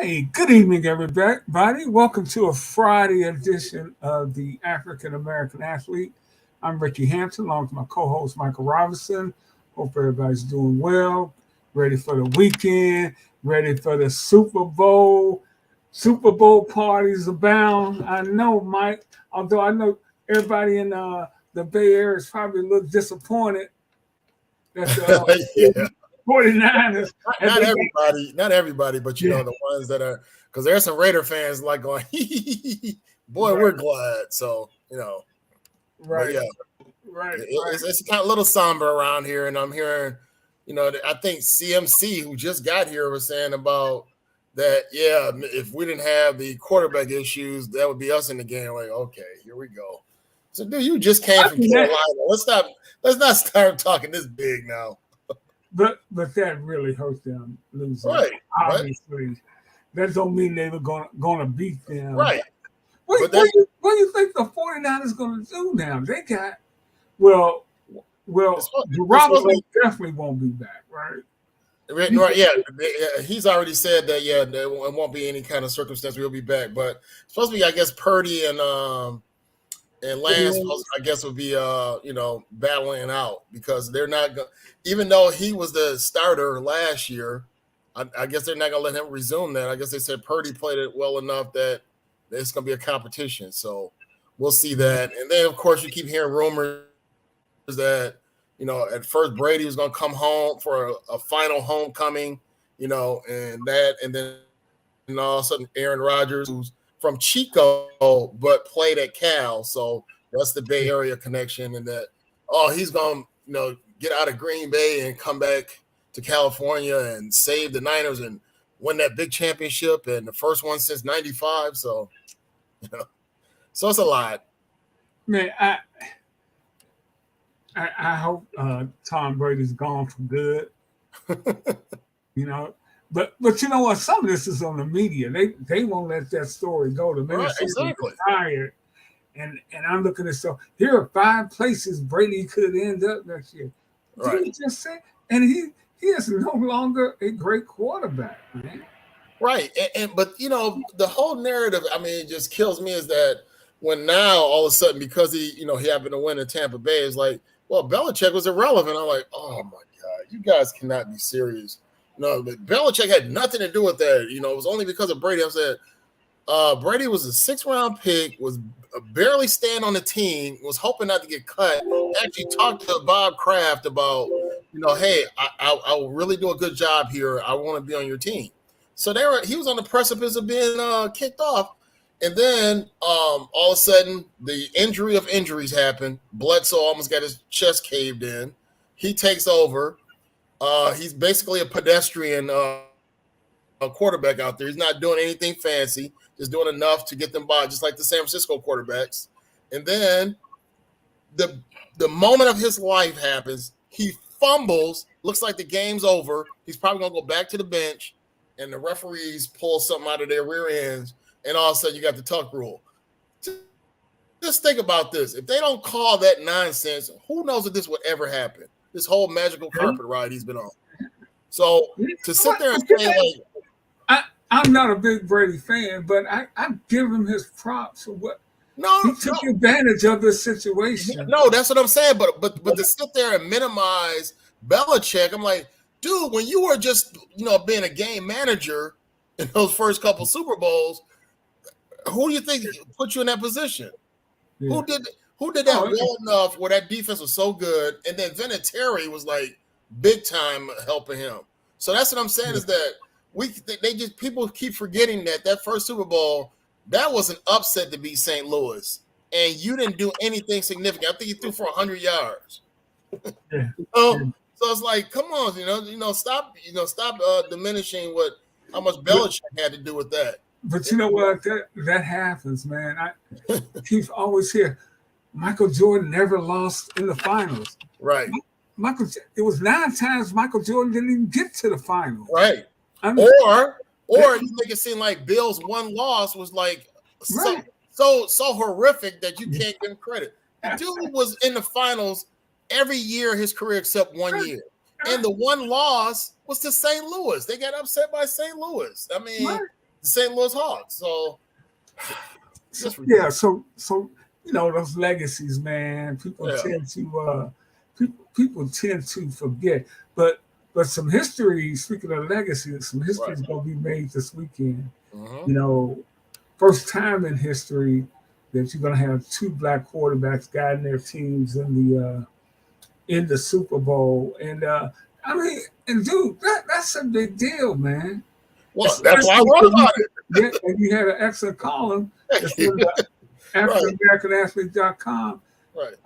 Hey, good evening, everybody. Welcome to a Friday edition of the African American Athlete. I'm Rickey Hampton, along with my co-host Michael Roberson. Hope everybody's doing well, ready for the weekend, ready for the Super Bowl. Super Bowl parties abound. I know, Mike. Although I know everybody in the Bay Area is probably a little disappointed that Yeah, 49ers. not everybody, but Yeah, the ones that are, because there's some Raider fans like going, boy, right, we're glad. So but right, yeah, right, it's kind of a little somber around here, and I'm hearing, I think CMC, who just got here, was saying about that. Yeah, if we didn't have the quarterback issues, that would be us in the game. Like, okay, here we go. So, dude, you just came I from mean that. Carolina. Let's not start talking this big now. But that really hurt them losing. Right, but Obviously, that don't mean they were gonna beat them. right. What, But what, that you, what do you think the 49ers going to do now? They got well, it's, well. it's supposed to Garoppolo definitely won't be back, right? be right. Yeah, he's already said that. Yeah, there won't be any kind of circumstance we'll be back. But it's supposed to be, I guess, Purdy and Lance, I guess, would be battling out because they're not going. Even though he was the starter last year, I guess they're not going to let him resume that. I guess they said Purdy played it well enough that it's going to be a competition. So we'll see that. And then, of course, you keep hearing rumors that, at first Brady was going to come home for a final homecoming, and then all of a sudden Aaron Rodgers, who's from Chico but played at Cal, so that's the Bay Area connection, and that he's going to get out of Green Bay and come back to California and save the Niners and win that big championship and the first one since '95. So so it's a lot. Man, I hope Tom Brady's gone for good. You know, but you know what? Some of this is on the media. They won't let that story go. The Right, Minnesota exactly. retired, and I'm looking at so here are 5 places Brady could end up next year. Did Right. he just say? And he is no longer a great quarterback, man. Right. But the whole narrative, I mean, it just kills me is that when now all of a sudden, because he happened to win in Tampa Bay, it's like, well, Belichick was irrelevant. I'm like, oh my God, you guys cannot be serious. No, but Belichick had nothing to do with that. It was only because of Brady. I said, Brady was a 6th-round pick, was barely staying on the team, was hoping not to get cut. Actually talked to Bob Kraft about, hey, I will really do a good job here. I want to be on your team. So he was on the precipice of being kicked off. And then all of a sudden, the injury of injuries happened. Bledsoe almost got his chest caved in. He takes over. He's basically a pedestrian quarterback out there. He's not doing anything fancy, just doing enough to get them by, just like the San Francisco quarterbacks. And then the moment of his life happens. He fumbles. Looks like the game's over. He's probably going to go back to the bench, and the referees pull something out of their rear ends, and all of a sudden you got the tuck rule. Just think about this. If they don't call that nonsense, who knows if this would ever happen? This whole magical carpet ride he's been on. So to sit there and say, like, I'm not a big Brady fan, but I give him his props for what he took advantage of this situation. No, that's what I'm saying. But to sit there and minimize Belichick, I'm like, dude, when you were just being a game manager in those first couple Super Bowls, who do you think put you in that position? Yeah. Who did that well enough where that defense was so good, and then Vinatieri was like big time helping him. So that's what I'm saying is that people keep forgetting that first Super Bowl, that was an upset to beat St. Louis, and you didn't do anything significant. I think you threw for 100 yards. Yeah. So it's like, come on, stop diminishing how much Belichick had to do with that. But you know what? That happens, man. I keep always hear Michael Jordan never lost in the finals. Right. It was 9 times Michael Jordan didn't even get to the finals. Right. I mean, or you make it seem like Bill's one loss was like so horrific that you can't give him credit. The dude was in the finals every year of his career except 1 year. And the one loss was to St. Louis. They got upset by St. Louis. I mean, the St. Louis Hawks. So, so those legacies, man. People tend to forget, but some history. Speaking of legacy, some history is going to be made this weekend. Mm-hmm. First time in history that you're going to have two black quarterbacks guiding their teams in the Super Bowl, and dude, that's a big deal, man. Well, that's why I wrote about it. Yeah, and you had an excellent column that's in the AfricanAmericanAthlete.com. Right.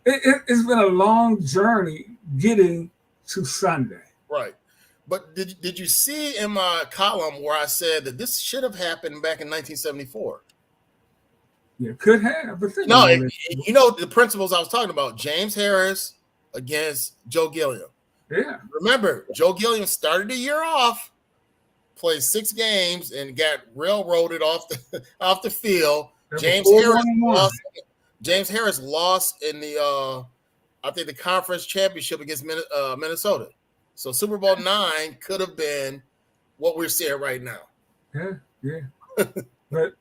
It's been a long journey getting to Sunday. Right. But did you see in my column where I said that this should have happened back in 1974? Yeah, could have. But the principles I was talking about. James Harris against Joe Gilliam. Yeah. Remember, Joe Gilliam started the year off, played 6 games, and got railroaded off the field. James Harris lost in the I think the conference championship against Minnesota. So Super Bowl 9 could have been what we're seeing right now. Yeah. but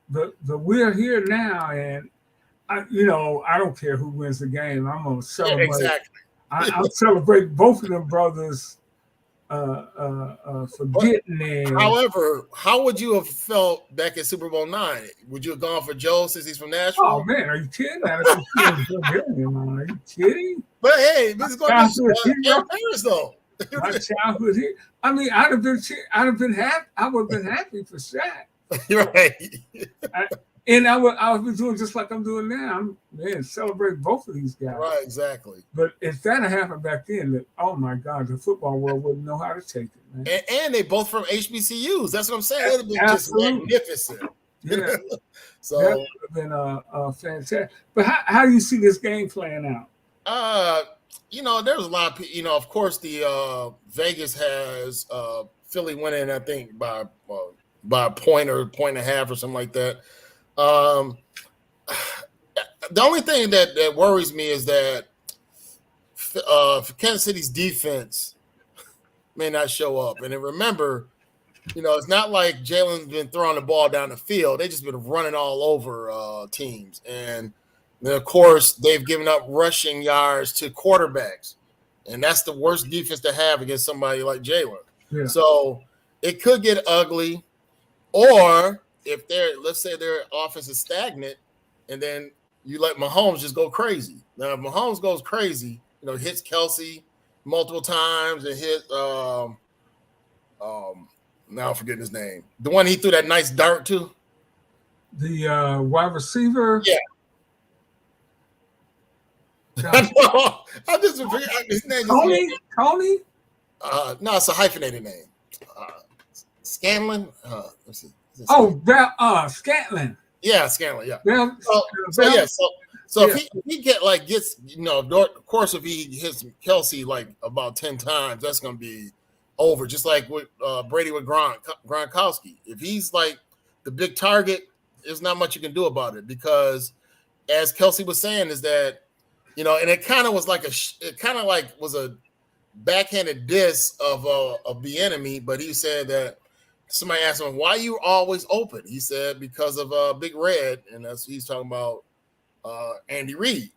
we're here now, and I don't care who wins the game. I'm gonna celebrate. Yeah, exactly. I'll celebrate both of them brothers for getting there. However, how would you have felt back at Super Bowl 9? Would you have gone for Joe since he's from Nashville? Oh man, are you kidding? Are you kidding? But hey, this is going to be Harris though. My childhood here. I mean, I would have been happy for Shaq. Right. I would be doing just like I'm doing now. Celebrate both of these guys. Right, exactly. But if that had happened back then, oh my God, the football world wouldn't know how to take it, man. And they both from HBCUs. That's what I'm saying. It would have been just magnificent. Yeah. So that would have been fantastic. But how do you see this game playing out? There's a lot of people. Of course, the Vegas has Philly winning, I think by a point or a point and a half or something like that. The only thing that worries me is that Kansas City's defense may not show up. And then remember, it's not like Jalen's been throwing the ball down the field. They just been running all over teams. And then, of course, they've given up rushing yards to quarterbacks. And that's the worst defense to have against somebody like Jalen. Yeah. So it could get ugly. Or if let's say their offense is stagnant, and then you let Mahomes just go crazy. Now, if Mahomes goes crazy, hits Kelsey multiple times and hit now I'm forgetting his name. The one he threw that nice dart to. The wide receiver. Yeah. I just forget his name. Tony? No, it's a hyphenated name. Scanlon. Let's see. Scantlin. Yeah, Scanlon. Yeah. So if he gets of course, if he hits Kelsey like about 10 times, that's going to be over. Just like with Brady with Gronkowski. If he's like the big target, there's not much you can do about it because, as Kelsey was saying, is that and it kind of was like was a backhanded diss of the enemy, but he said that. Somebody asked him, why are you always open? He said, because of Big Red, and he's talking about Andy Reid.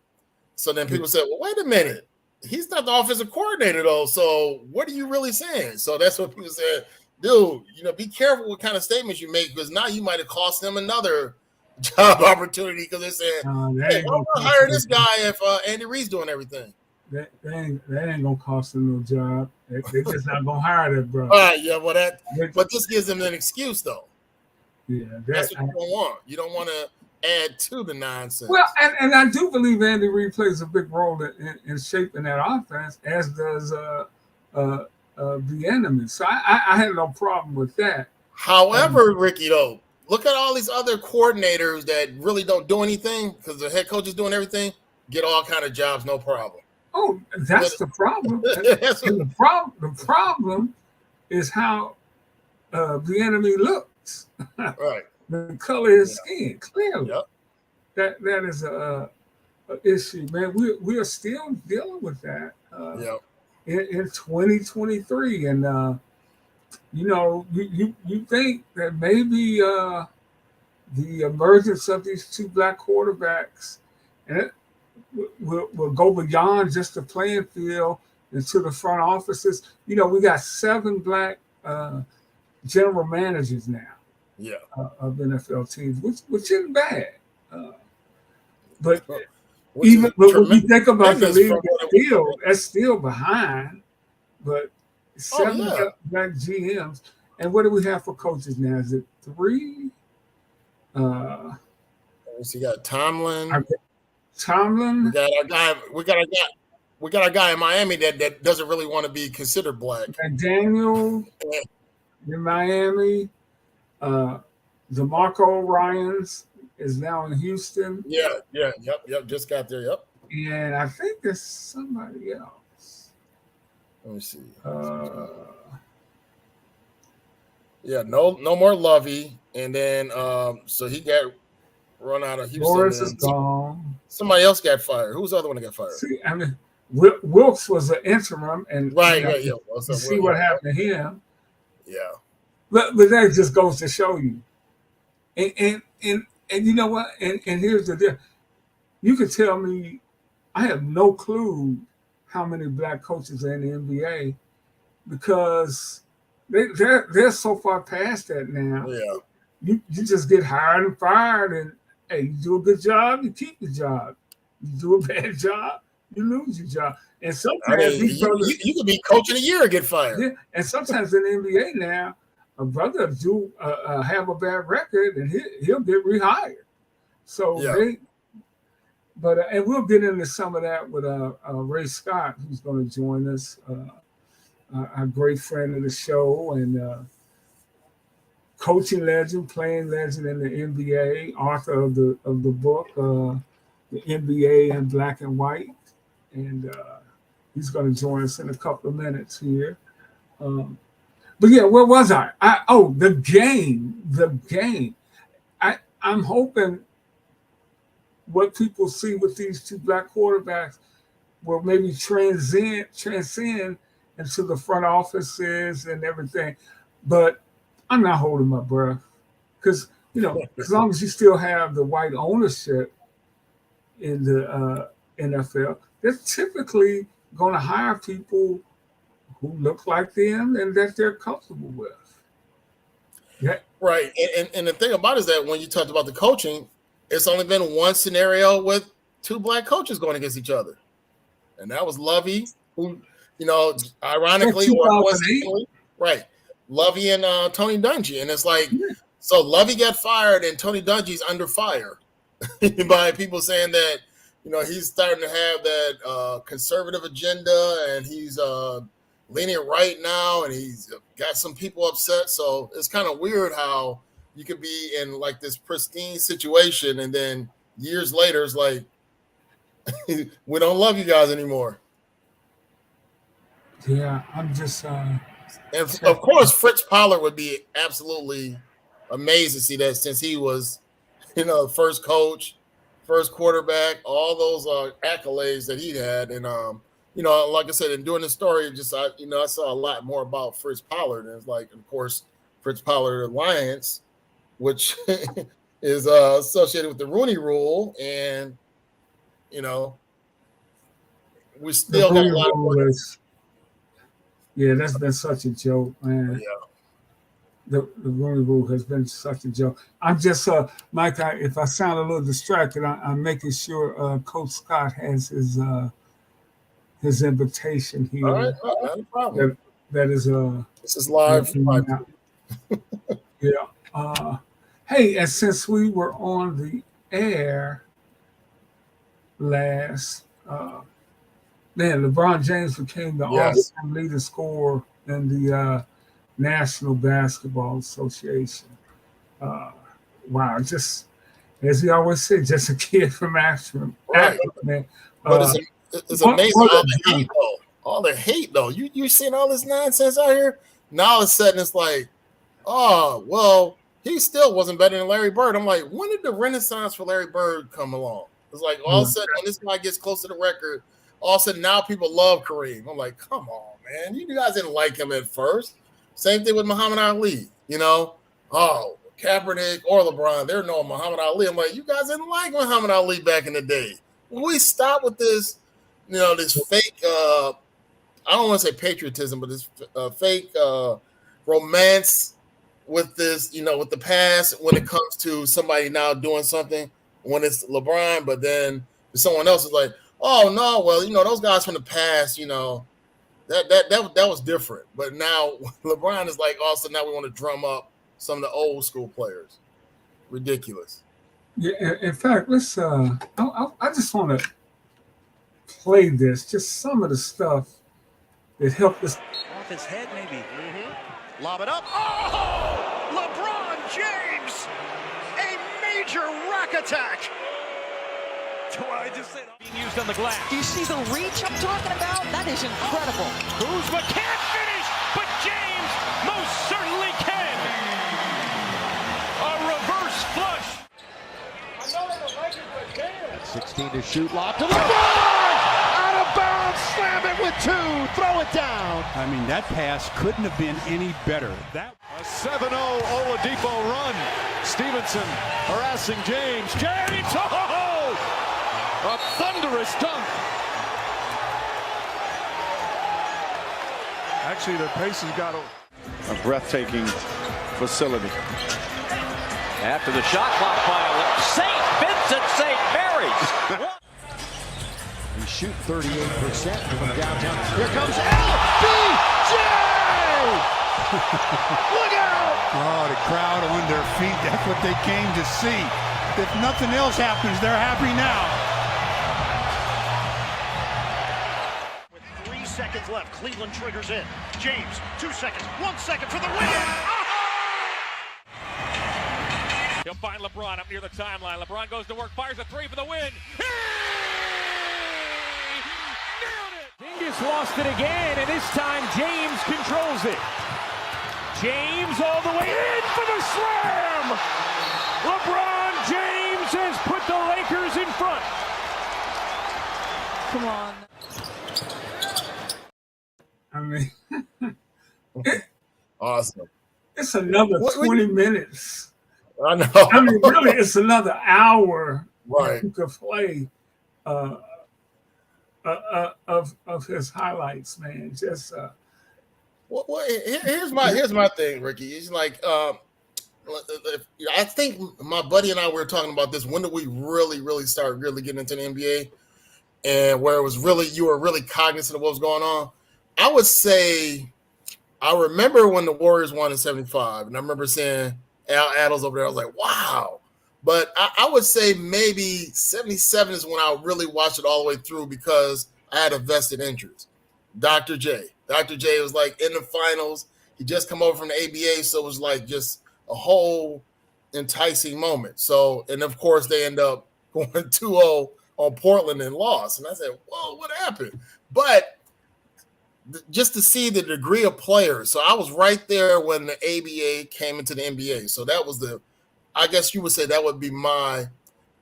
So then people said, well, wait a minute. He's not the offensive coordinator, though. So what are you really saying? So that's what people said. Dude, be careful what kind of statements you make because now you might have cost him another job opportunity because they're saying, hey, why don't we hire this guy if Andy Reid's doing everything? That ain't gonna cost him no job. They're just not gonna hire that brother. All right, yeah, but this gives them an excuse though. Yeah, that's what you don't want. You don't want to add to the nonsense. Well, and I do believe Andy Reid plays a big role in shaping that offense, as does the enemy. So I had no problem with that. However, Ricky, though, look at all these other coordinators that really don't do anything because the head coach is doing everything, get all kind of jobs, no problem. Oh, that's the problem. The problem is how the enemy looks. Right. The color of his skin, clearly. Yep. That is a issue, man. We are still dealing with that in 2023, and you think that maybe the emergence of these two black quarterbacks and it will go beyond just the playing field into the front offices. We got 7 black general managers now. Yeah. Of NFL teams, which isn't bad. But Which when you think about the league, that's still behind. But 7 black GMs. And what do we have for coaches now? Is it 3? So you got Tomlin. Tomlin. We got our guy in Miami that doesn't really want to be considered black. And Daniel in Miami. DeMarco Ryans is now in Houston. Yep. Just got there. Yep. And I think there's somebody else. Let me see. No more Lovey, and then so he got run out of Houston. Morris is gone. Somebody else got fired. Who's the other one that got fired? See, I mean, Wilkes was an interim, and right. You see what happened to him. Yeah. But that just goes to show you. And you know what? And here's the deal. You could tell me, I have no clue how many black coaches are in the NBA because they're so far past that now. Yeah. You just get hired and fired, and hey, you do a good job, you keep the job. You do a bad job, you lose your job. And sometimes you could be coach of the year and get fired. Yeah, and sometimes in the NBA now, a brother do have a bad record and he'll get rehired. So and we'll get into some of that with Ray Scott, who's going to join us, a great friend of the show and coaching legend, playing legend in the NBA, author of the book, the NBA in Black and White, and he's going to join us in a couple of minutes here. But yeah, where was I? The game. I'm hoping what people see with these 2 black quarterbacks will maybe transcend into the front offices and everything. But I'm not holding my breath because, as long as you still have the white ownership in the NFL, they're typically going to hire people who look like them and that they're comfortable with. Yeah. Right. And the thing about it is that when you talked about the coaching, it's only been one scenario with 2 black coaches going against each other. And that was Lovey, who, ironically, right. Lovey and Tony Dungy. And it's like, so Lovey got fired and Tony Dungy's under fire by people saying that, he's starting to have that conservative agenda and he's leaning right now and he's got some people upset. So it's kind of weird how you could be in like this pristine situation and then years later it's like, we don't love you guys anymore. Yeah, I'm just and of course Fritz Pollard would be absolutely amazed to see that since he was, first coach, first quarterback, all those accolades that he had. And like I said, in doing the story, I saw a lot more about Fritz Pollard. And it's like, of course, Fritz Pollard Alliance, which is associated with the Rooney Rule. And, we still got a lot of work. Yeah, that's been such a joke, man. Yeah. The Rooney Rule has been such a joke. I'm just, Mike, if I sound a little distracted, I'm making sure Coach Scott has his invitation here. All right, not a problem. That is this is live. Yeah. Hey, and since we were on the air last, LeBron James became the all-time leading scorer in the National Basketball Association. Wow, just as he always said, just a kid from Ashland, right. Man. But it's amazing all the hate though. You seen all this nonsense out here? Now all of a sudden it's like, oh well, he still wasn't better than Larry Bird. I'm like, when did the renaissance for Larry Bird come along? It's like all of a sudden when this guy gets close to the record, all of a sudden now people love Kareem. I'm like, come on, man, you guys didn't like him at first. Same thing with Muhammad Ali. Oh, Kaepernick or LeBron, they're no Muhammad Ali. I'm like, you guys didn't like Muhammad Ali back in the day. When we stop with this, this fake, I don't want to say patriotism, but this fake romance with this, with the past when it comes to somebody now doing something when it's LeBron, but then someone else is like, oh no, well, those guys from the past, that was different. But now LeBron is like, also now we want to drum up some of the old school players. Ridiculous. Yeah, in fact, let's. I just want to play this. Just some of the stuff that helped us. Off his head, maybe. Mm-hmm. Lob it up. Oh, LeBron James! A major rack attack. I just said being used on the glass. Do you see the reach I'm talking about? That is incredible. Kuzma can't finish, but James most certainly can. A reverse flush. 16 to shoot, locked to LeBron! Out of bounds, slam it with 2, throw it down. I mean, that pass couldn't have been any better. A 7-0 Oladipo run. Stevenson harassing James. James, oh! A thunderous dunk. Actually, the Pacers got a breathtaking facility. After the shot clock violation, St. Vincent St. Mary's. We shoot 38% from downtown. Here comes LBJ! Look out! Oh, the crowd on their feet. That's what they came to see. If nothing else happens, they're happy now. With 3 seconds left, Cleveland triggers in. James, 2 seconds, 1 second for the win. Oh! He'll find LeBron up near the timeline. LeBron goes to work, fires a 3 for the win. Dingus lost it again, and this time James controls it. James all the way in for the slam! LeBron James has put the Lakers in front. Come on. I mean, Awesome. it's another 20 minutes. I know. I mean, really, it's another hour Right. you could play of his highlights, man. Just Here's my thing, Ricky. It's like I think my buddy and I were talking about this. When did we really start getting into the NBA, and where it was really you were really cognizant of what was going on? I would say I remember when the Warriors won in '75, and I remember seeing Al Attles over there. I was like, wow. But I would say maybe '77 is when I really watched it all the way through because I had a vested interest. Dr. J was like in the finals. He just come over from the ABA, so it was like just a whole enticing moment. So, and of course, they end up going 2-0 on Portland and lost. And I said, whoa, what happened? But just to see the degree of players. So I was right there when the ABA came into the NBA. So that was I guess you would say that would be my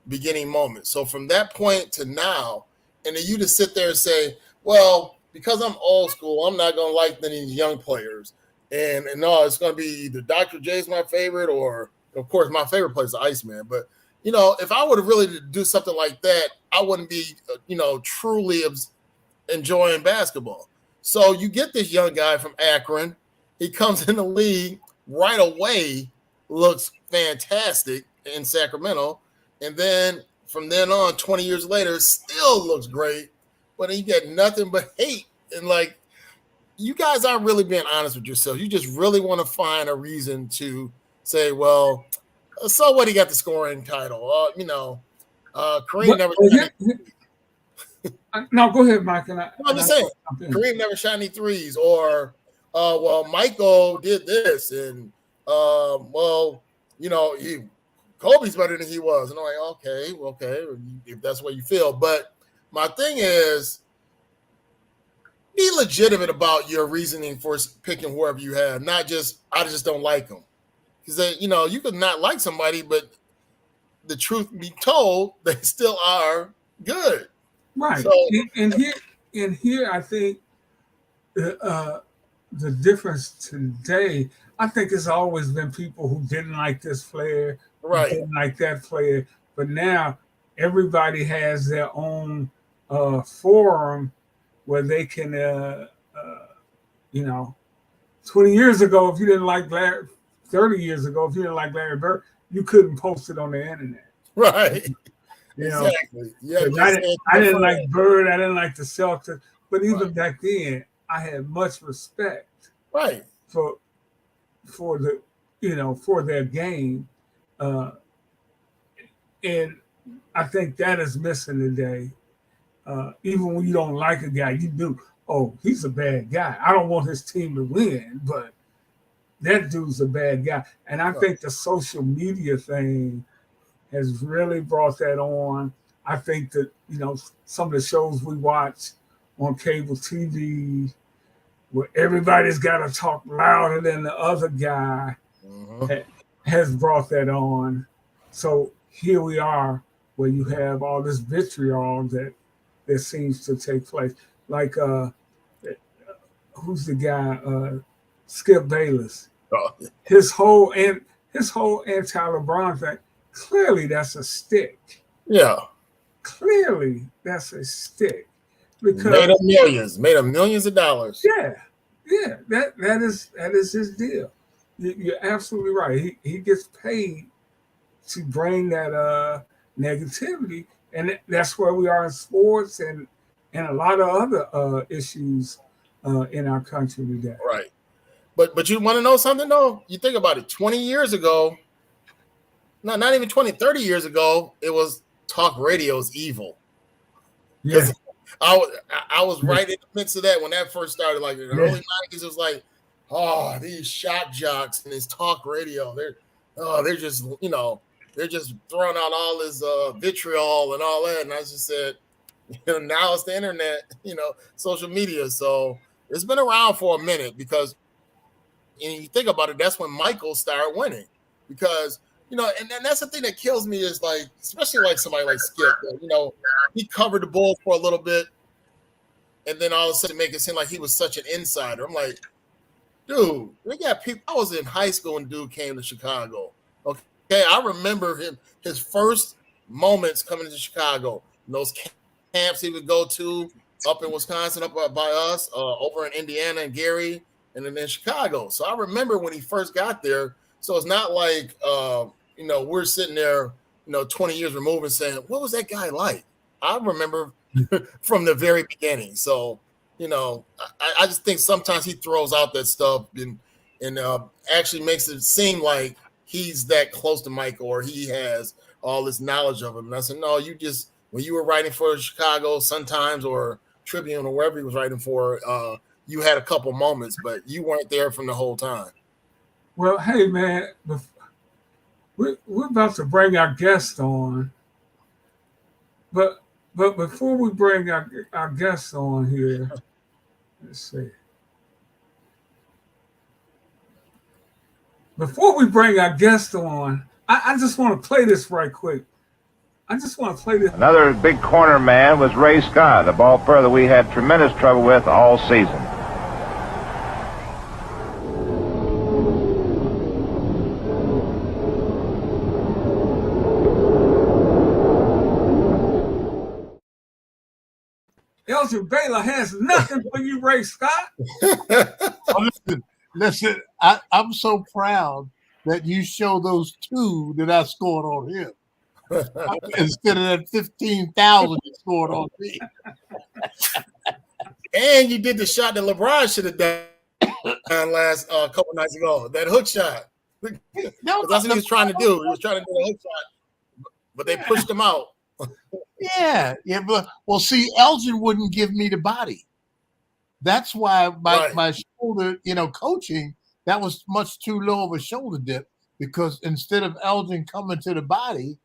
beginning moment. So from that point to now, and then you just sit there and say, well, because I'm old school, I'm not going to like any of these young players. And no, it's going to be either Dr. J's my favorite or, of course, my favorite player is the Iceman. But, if I were to really do something like that, I wouldn't be, truly enjoying basketball. So you get this young guy from Akron. He comes in the league right away, looks fantastic in Sacramento. And then from then on, 20 years later, still looks great. But you get nothing but hate. And, you guys aren't really being honest with yourself. You just really want to find a reason to say, well, so what? He got the scoring title. Kareem never. No, go ahead, Mike. I'm just saying, Kareem never shot any threes, or Michael did this, and Kobe's better than he was, and I'm like, okay, if that's what you feel. But my thing is, be legitimate about your reasoning for picking whoever you have, not just I just don't like them. Because you could not like somebody, but the truth be told, they still are good. Right. So, and here I think the difference today, I think it's always been people who didn't like this player, Right. didn't like that player, but now everybody has their own forum where they can, you know, 20 years ago, if you didn't like Larry, 30 years ago, if you didn't like Larry Bird, you couldn't post it on the internet. Right. You know, Exactly. Yeah. I didn't like Bird, I didn't like the Celtics, but even back then, I had much respect Right. for the, you know, for their game, and I think that is missing today. Even when you don't like a guy, you do. Oh, he's a bad guy. I don't want his team to win, but that dude's a bad guy. And I think the social media thing has really brought that on. I think that, you know, some of the shows we watch on cable TV where everybody's got to talk louder than the other guy has brought that on. So here we are where you have all this vitriol that seems to take place. Like, who's the guy? Skip Bayless. His whole anti-LeBron thing, clearly that's a stick. Yeah. Clearly that's a stick. Because made him millions of dollars. Yeah. That is his deal. You're absolutely right. He gets paid to bring that negativity, and that's where we are in sports and a lot of other issues in our country today. Right. But you want to know something, though? You think about it. 20 years ago, no, not even 20, 30 years ago, it was talk radio's evil. Yeah. I was right in the midst of that when that first started. Like in the early 90s, it was like, oh, these shock jocks and this talk radio. They're just, you know, they're just throwing out all this vitriol and all that. And I just said, you know, now it's the internet, you know, social media. So it's been around for a minute because, and you think about it, that's when Michael started winning. Because, you know, and that's the thing that kills me is like, especially like somebody like Skip, you know, he covered the Bulls for a little bit and then all of a sudden make it seem like he was such an insider. I'm like, dude, we got people. I was in high school when dude came to Chicago. Okay, I remember his first moments coming to Chicago. Those camps he would go to up in Wisconsin, up by us, over in Indiana and Gary, and then in Chicago. So I remember when he first got there. So it's not like, you know, we're sitting there, you know, 20 years removed and saying, what was that guy like? I remember from the very beginning. So, you know, I just think sometimes he throws out that stuff and actually makes it seem like he's that close to Michael or he has all this knowledge of him. And I said, no, you just, when you were writing for Chicago Sun-Times or Tribune or wherever he was writing for, you had a couple moments, but you weren't there from the whole time. Well, hey, man, we're about to bring our guest on. But before we bring our guest on here, let's see. Before we bring our guest on, I just want to play this right quick. I just want to play this. Another big corner man was Ray Scott, a ball player that we had tremendous trouble with all season. Elgin Baylor has nothing for you, Ray Scott. Listen, I'm so proud that you show those two that I scored on him instead of that 15,000 you scored on me. And you did the shot that LeBron should have done last couple nights ago, that hook shot. That's what he was trying to do. He was trying to do a hook shot, but they pushed him out. Yeah, but well, see, Elgin wouldn't give me the body. That's why my shoulder, you know, coaching, that was much too low of a shoulder dip because instead of Elgin coming to the body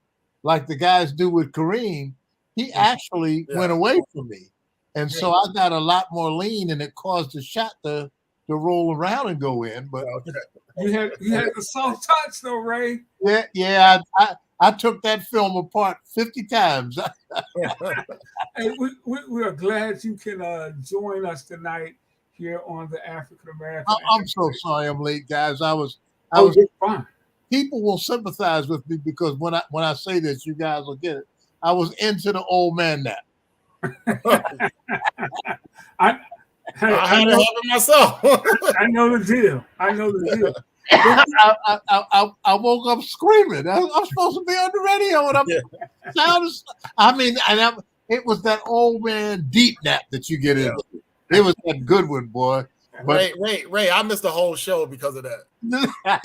like the guys do with Kareem, he actually went away from me. And so I got a lot more lean and it caused the shot to roll around and go in. But you had the soft touch though, Ray. Yeah, I took that film apart 50 times. Hey, we are glad you can join us tonight here on the African American. I'm so sorry I'm late, guys. I was fine. People will sympathize with me because when I say this, you guys will get it. I was into the old man nap. I had it happen myself. I know the deal. I woke up screaming. I'm supposed to be on the radio, and it was that old man deep nap that you get into. It was that good one, boy. Ray, I missed the whole show because of that. I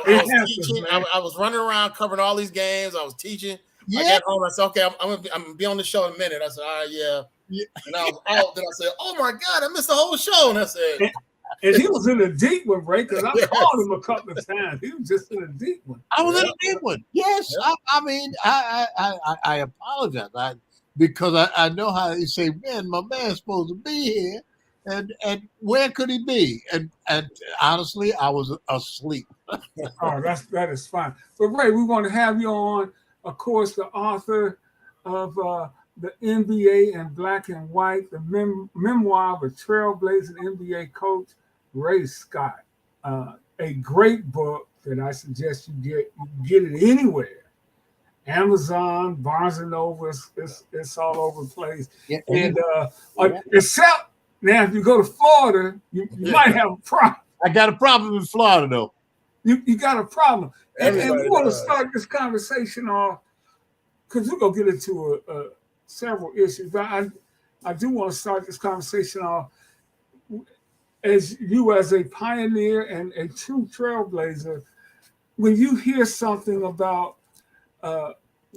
was teaching. I was running around covering all these games. I was teaching. Yeah. I got home. I said, "Okay, I'm gonna be on the show in a minute." I said, "All right, yeah." And I was out. Then I said, "Oh my God, I missed the whole show." And I said, and he was in a deep one, Ray, because I called him a couple of times. He was just in a deep one. I was in a deep one. Yes, I apologize. Because I know how you say, man, my man's supposed to be here. And where could he be? And honestly, I was asleep. Oh, that is fine. But Ray, we want to have you on, of course, the author of the NBA in Black and White, the memoir of a trailblazing NBA coach, Ray Scott. A great book that I suggest you get it anywhere. Amazon, Barnes and Noble, it's all over the place. Yeah. And except now, if you go to Florida, you might have a problem. I got a problem in Florida, though. You got a problem. And we want to start this conversation off because we're going to get into several issues. But I do want to start this conversation off as you as a pioneer and a true trailblazer. When you hear something about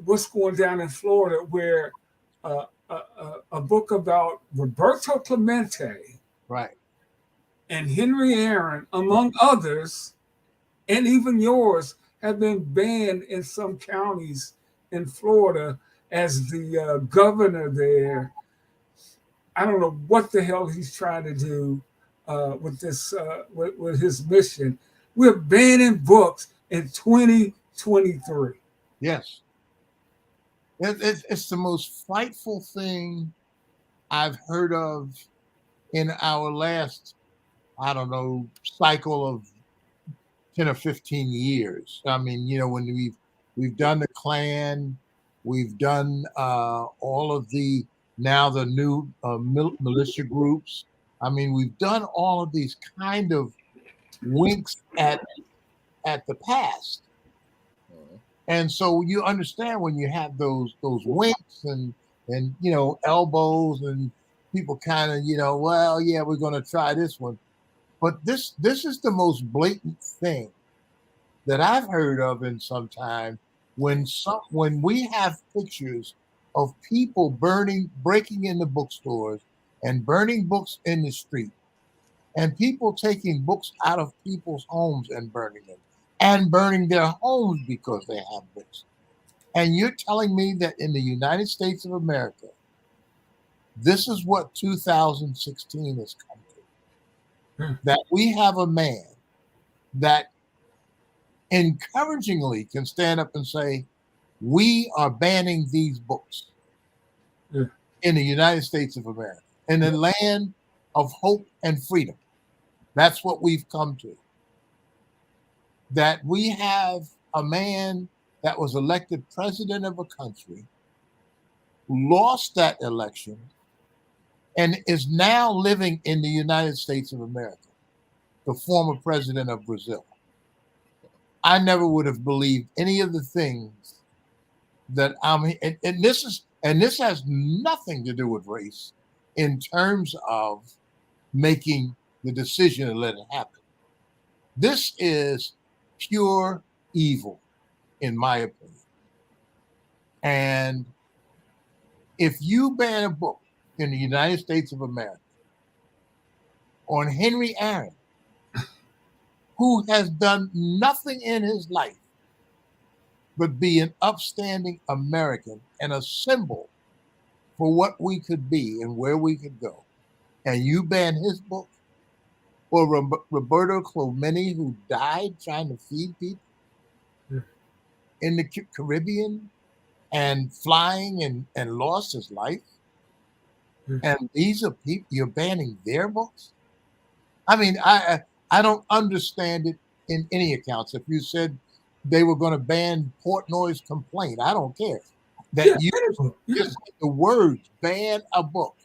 what's going down in Florida, where a book about Roberto Clemente, right, and Henry Aaron, among others, and even yours, have been banned in some counties in Florida as the governor there. I don't know what the hell he's trying to do with this with his mission. We're banning books in 2023. Yes. It's the most frightful thing I've heard of in our last, I don't know, cycle of 10 or 15 years. I mean, when we've done the Klan, we've done all of the new militia groups. I mean, we've done all of these kind of winks at the past. And so you understand when you have those winks and elbows and people kind of, well, yeah, we're going to try this one. But this is the most blatant thing that I've heard of in some time when we have pictures of people breaking into bookstores and burning books in the street and people taking books out of people's homes and burning them. And burning their homes because they have books. And you're telling me that in the United States of America, this is what 2016 has come to. That we have a man that encouragingly can stand up and say, we are banning these books in the United States of America, in the land of hope and freedom. That's what we've come to. That we have a man that was elected president of a country, lost that election, and is now living in the United States of America, the former president of Brazil. I never would have believed any of the things that and this has nothing to do with race in terms of making the decision to let it happen. This is pure evil, in my opinion. And if you ban a book in the United States of America on Henry Aaron, who has done nothing in his life but be an upstanding American and a symbol for what we could be and where we could go, and you ban his book, or Roberto Clemente, who died trying to feed people in the Caribbean and flying and lost his life. And these are people, you're banning their books? I mean, I don't understand it in any accounts. If you said they were going to ban Portnoy's complaint, I don't care. That just the words ban a book.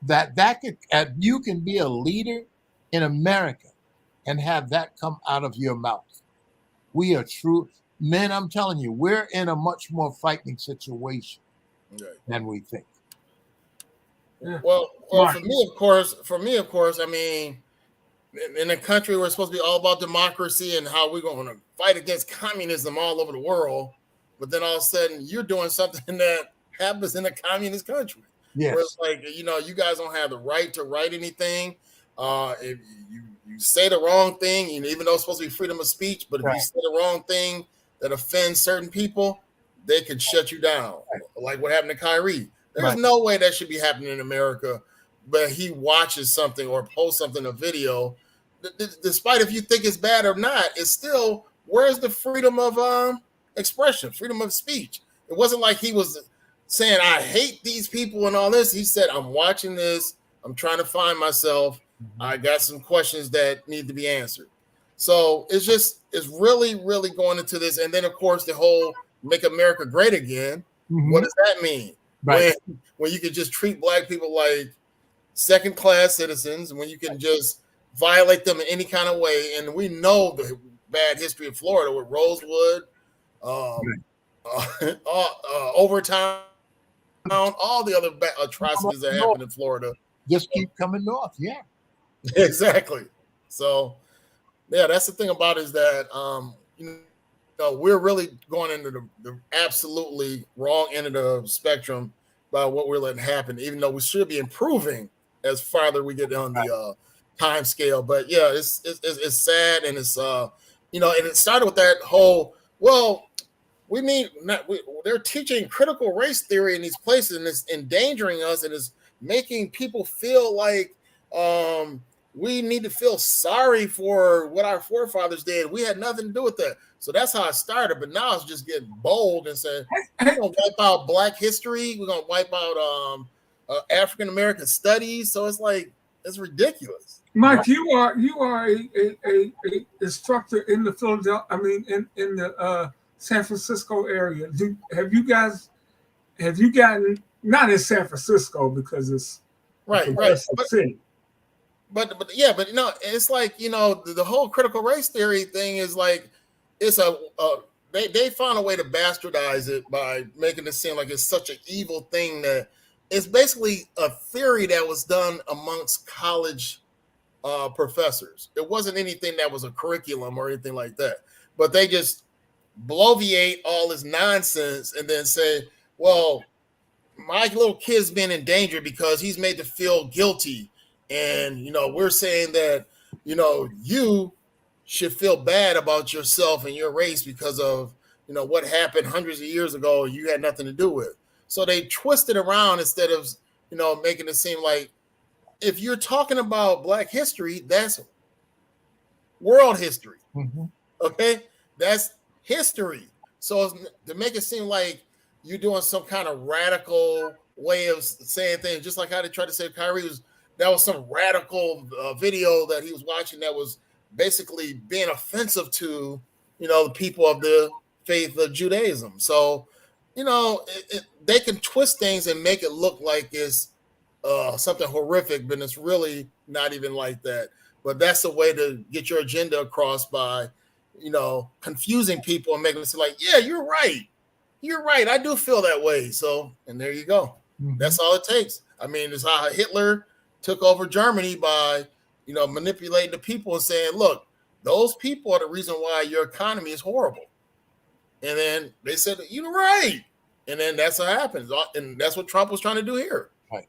That could you can be a leader in America and have that come out of your mouth. We are true men. I'm telling you, we're in a much more frightening situation than we think. Yeah. Well, for me, of course, I mean, in a country where it's supposed to be all about democracy and how we're going to fight against communism all over the world, but then all of a sudden you're doing something that happens in a communist country. Yes. Where it's like, you guys don't have the right to write anything. If you say the wrong thing, even though it's supposed to be freedom of speech, but if you say the wrong thing that offends certain people, they can shut you down. Like what happened to Kyrie. There's no way that should be happening in America, but he watches something or posts something, a video, despite if you think it's bad or not, it's still, where's the freedom of expression, freedom of speech? It wasn't like he was saying, I hate these people and all this. He said, I'm watching this. I'm trying to find myself. I got some questions that need to be answered. So it's really, really going into this. And then, of course, the whole Make America Great Again. What does that mean? Right. When you can just treat black people like second-class citizens, when you can just violate them in any kind of way. And we know the bad history of Florida with Rosewood, overtime, all the other atrocities that happened in Florida. Just keep coming north. Yeah. Exactly. So, yeah, that's the thing about it, is that we're really going into the absolutely wrong end of the spectrum by what we're letting happen, even though we should be improving as farther we get on the time scale. But yeah, it's sad, and it's and it started with that whole, well, they're teaching critical race theory in these places, and it's endangering us, and it's making people feel like we need to feel sorry for what our forefathers did. We had nothing to do with that. So that's how it started. But now it's just getting bold and saying, we're going to wipe out Black history. We're going to wipe out African-American studies. So it's like, it's ridiculous. Mike, you are a instructor in the Philadelphia, in the San Francisco area. Have you gotten, not in San Francisco because it's right. City. But it's like, the whole critical race theory thing is like, it's they found a way to bastardize it by making it seem like it's such an evil thing that it's basically a theory that was done amongst college professors. It wasn't anything that was a curriculum or anything like that, but they just bloviate all this nonsense and then say, well, my little kid's been in danger because he's made to feel guilty. And, we're saying that, you should feel bad about yourself and your race because of, what happened hundreds of years ago you had nothing to do with. So they twist it around instead of, making it seem like if you're talking about Black history, that's world history. Mm-hmm. Okay? That's history. So to make it seem like you're doing some kind of radical way of saying things, just like how they tried to say Kyrie that was some radical video that he was watching that was basically being offensive to, the people of the faith of Judaism. So, they can twist things and make it look like it's something horrific, but it's really not even like that. But that's a way to get your agenda across by, confusing people and making it seem like, yeah, you're right. You're right. I do feel that way. So, and there you go. Mm-hmm. That's all it takes. It's how Hitler took over Germany by, manipulating the people and saying, look, those people are the reason why your economy is horrible. And then they said, you're right. And then that's what happens. And that's what Trump was trying to do here. Right.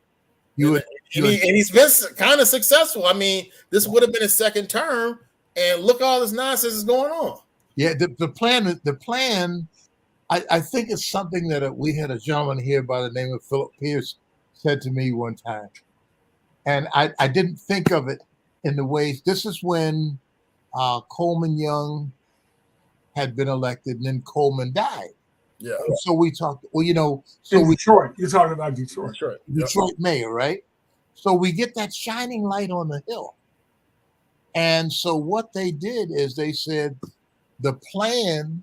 And he's been kind of successful. This would have been his second term. And look, all this nonsense is going on. Yeah, the plan, I think it's something that we had a gentleman here by the name of Philip Pierce said to me one time. And I didn't think of it in the ways. This is when Coleman Young had been elected, and then Coleman died. Yeah. And so we talked. Well, Detroit. You're talking about Detroit. Detroit mayor, right? So we get that shining light on the hill, And so what they did is they said the plan.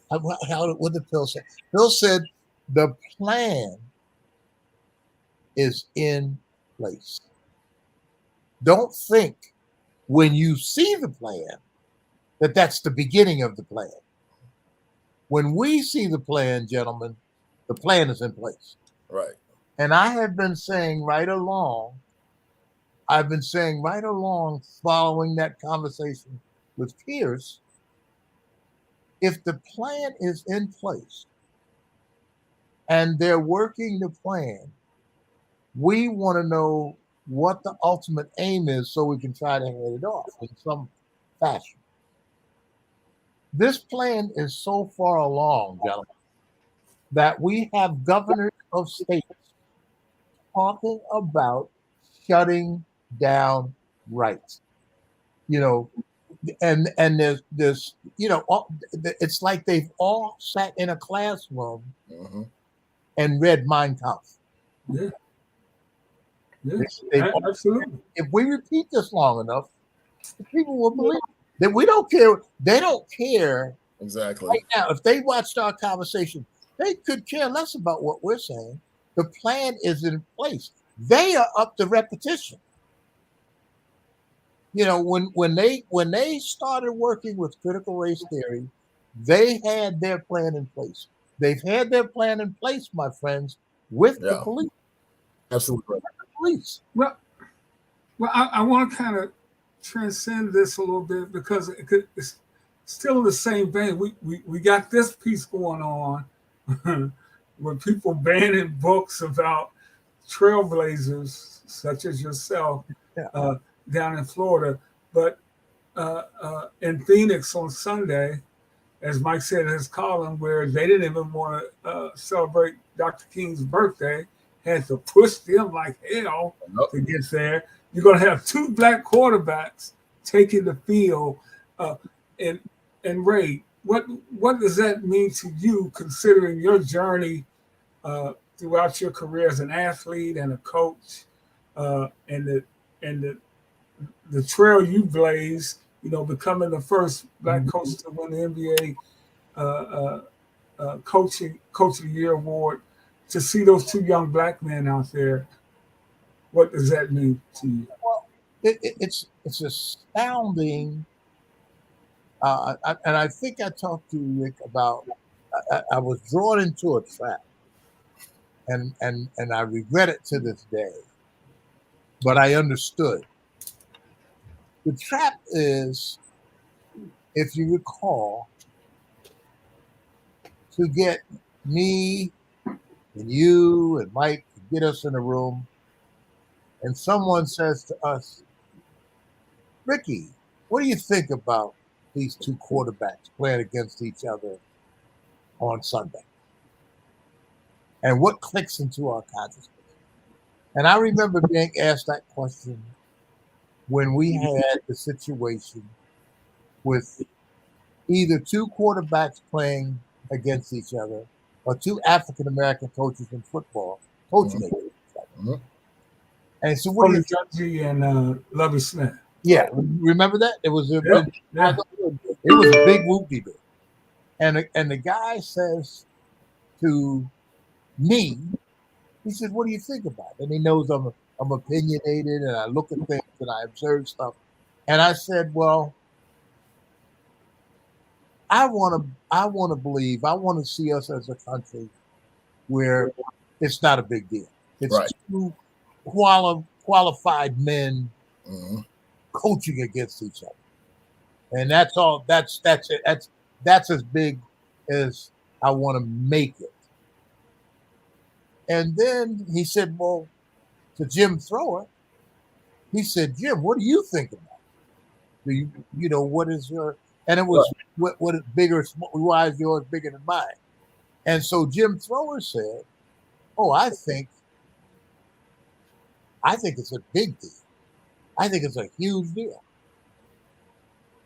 What did Phil say? Phil said the plan is in place. Don't think when you see the plan that that's the beginning of the plan. When we see the plan, gentlemen, the plan is in place. Right. And I have been saying right along, following that conversation with Pierce, if the plan is in place and they're working the plan, we want to know what the ultimate aim is so we can try to head it off in some fashion. This plan is so far along, gentlemen, that we have governors of states talking about shutting down rights. You know, and there's it's like they've all sat in a classroom and read Mein Kampf. Yeah. Absolutely. If we repeat this long enough, people will believe that we don't care. They don't care. Exactly. Right now, if they watched our conversation, they could care less about what we're saying. The plan is in place. They are up to repetition. You know, when they started working with critical race theory, they had their plan in place. They've had their plan in place, my friends, with the police. Absolutely. Police. Well, I want to kind of transcend this a little bit because it's still in the same vein. We got this piece going on with people banning books about trailblazers such as yourself down in Florida. But in Phoenix on Sunday, as Mike said in his column, where they didn't even want to celebrate Dr. King's birthday, had to push them like hell to get there. You're going to have two black quarterbacks taking the field. And Ray, what does that mean to you, considering your journey throughout your career as an athlete and a coach, and the trail you blazed, becoming the first black coach to win the NBA Coach of the Year award, to see those two young black men out there? What does that mean to you? Well, it's astounding. And I think I talked to Rick about, I was drawn into a trap, and I regret it to this day, but I understood. The trap is, if you recall, to get me and you and Mike to get us in a room, and someone says to us, Ricky, what do you think about these two quarterbacks playing against each other on Sunday? And what clicks into our consciousness? And I remember being asked that question when we had the situation with either two quarterbacks playing against each other or two African-American coaches in football coaching against each other. And so what Judgy and Lovie Smith. Yeah, remember that? It was it was a big whoop-de-doo. And the guy says to me, he said, what do you think about it? And he knows I'm opinionated and I look at things and I observe stuff. And I said, well, I want to believe, I want to see us as a country where it's not a big deal. It's two qualified men coaching against each other. And that's all, that's it. That's as big as I want to make it. And then he said, well, to Jim Thrower, he said, Jim, what do you think about it? Do you know, what is your, and it was, what is bigger, why is yours bigger than mine? And so Jim Thrower said, oh, I think it's a big deal. I think it's a huge deal.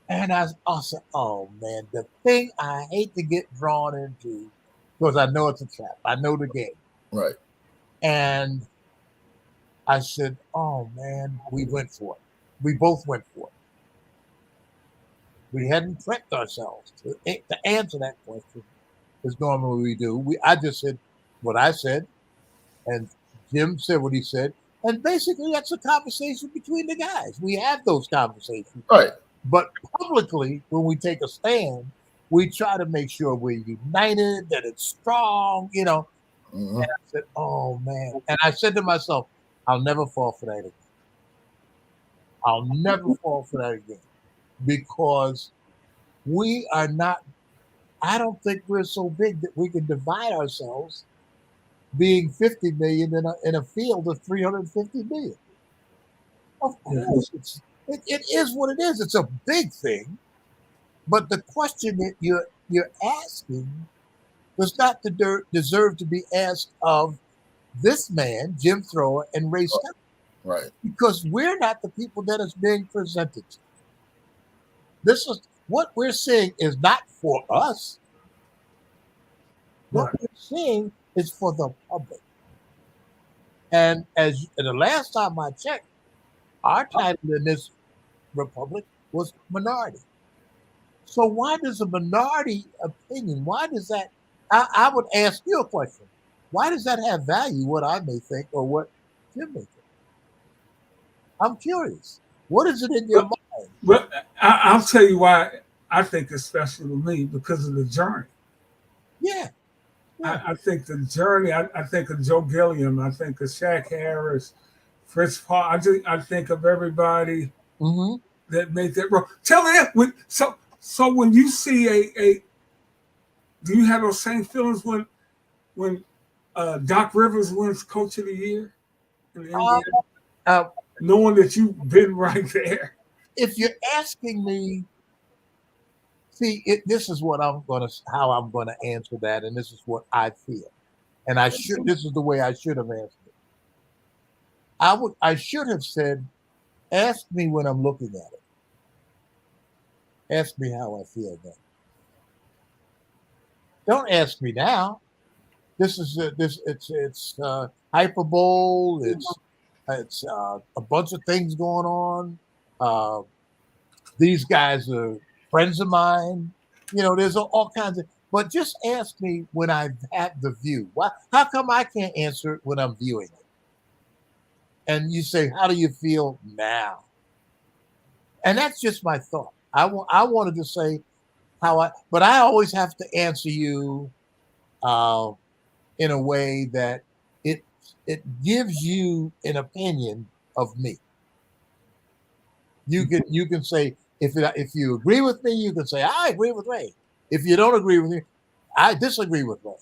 And I said, oh man, the thing I hate to get drawn into, because I know it's a trap. I know the game. Right. And I said, oh man, we went for it. We both went for it. We hadn't prepped ourselves to answer that question as normally we do. I just said what I said, and Jim said what he said, and basically that's a conversation between the guys. We have those conversations, right? But publicly, when we take a stand, we try to make sure we're united, that it's strong, you know. Mm-hmm. And I said, "Oh man!" And I said to myself, "I'll never fall for that again. I'll never fall for that again, because we are not. I don't think we're so big that we can divide ourselves, being 50 million in a field of 350 million. Of course, it is what it is. It's a big thing, but the question that you're asking does not deserve to be asked of this man, Jim Thrower, and Ray Scott. Right. Because we're not the people that is being presented. This is what we're saying is not for us. What we're saying is for the public. And the last time I checked, our title in this republic was minority. So why does a minority opinion, why does that, I would ask you a question. Why does that have value, what I may think or what Jim may think? I'm curious. What is it in your mind? Well, I'll tell you why I think it's special to me, because of the journey. Yeah. I think the journey, I think of Joe Gilliam, I think of Shaq Harris, Fritz Paul. I think of everybody that made that role. Tell me that. So when you see do you have those same feelings when Doc Rivers wins Coach of the Year in the NBA? Knowing that you've been right there. If you're asking me, see, this is how I'm gonna answer that, and this is what I feel, and this is the way I should have answered it. I should have said, ask me when I'm looking at it. Ask me how I feel then. Don't ask me now. This is it's hyperbole. It's a bunch of things going on. These guys are friends of mine. You know, there's all kinds of. But just ask me when I've had the view. Why? How come I can't answer it when I'm viewing it? And you say, how do you feel now? And that's just my thought. I wanted to say but I always have to answer you in a way that it gives you an opinion of me. You can say, if you agree with me, you can say, I agree with Ray. If you don't agree with me, I disagree with Ray.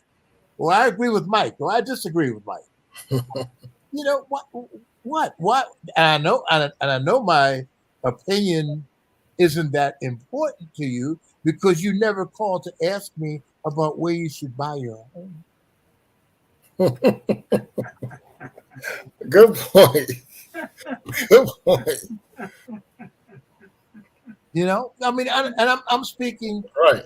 Or I agree with Mike, or I disagree with Mike. You know what? And I know my opinion isn't that important to you, because you never called to ask me about where you should buy your home. Good point. Good point. You know, I mean, I'm speaking right.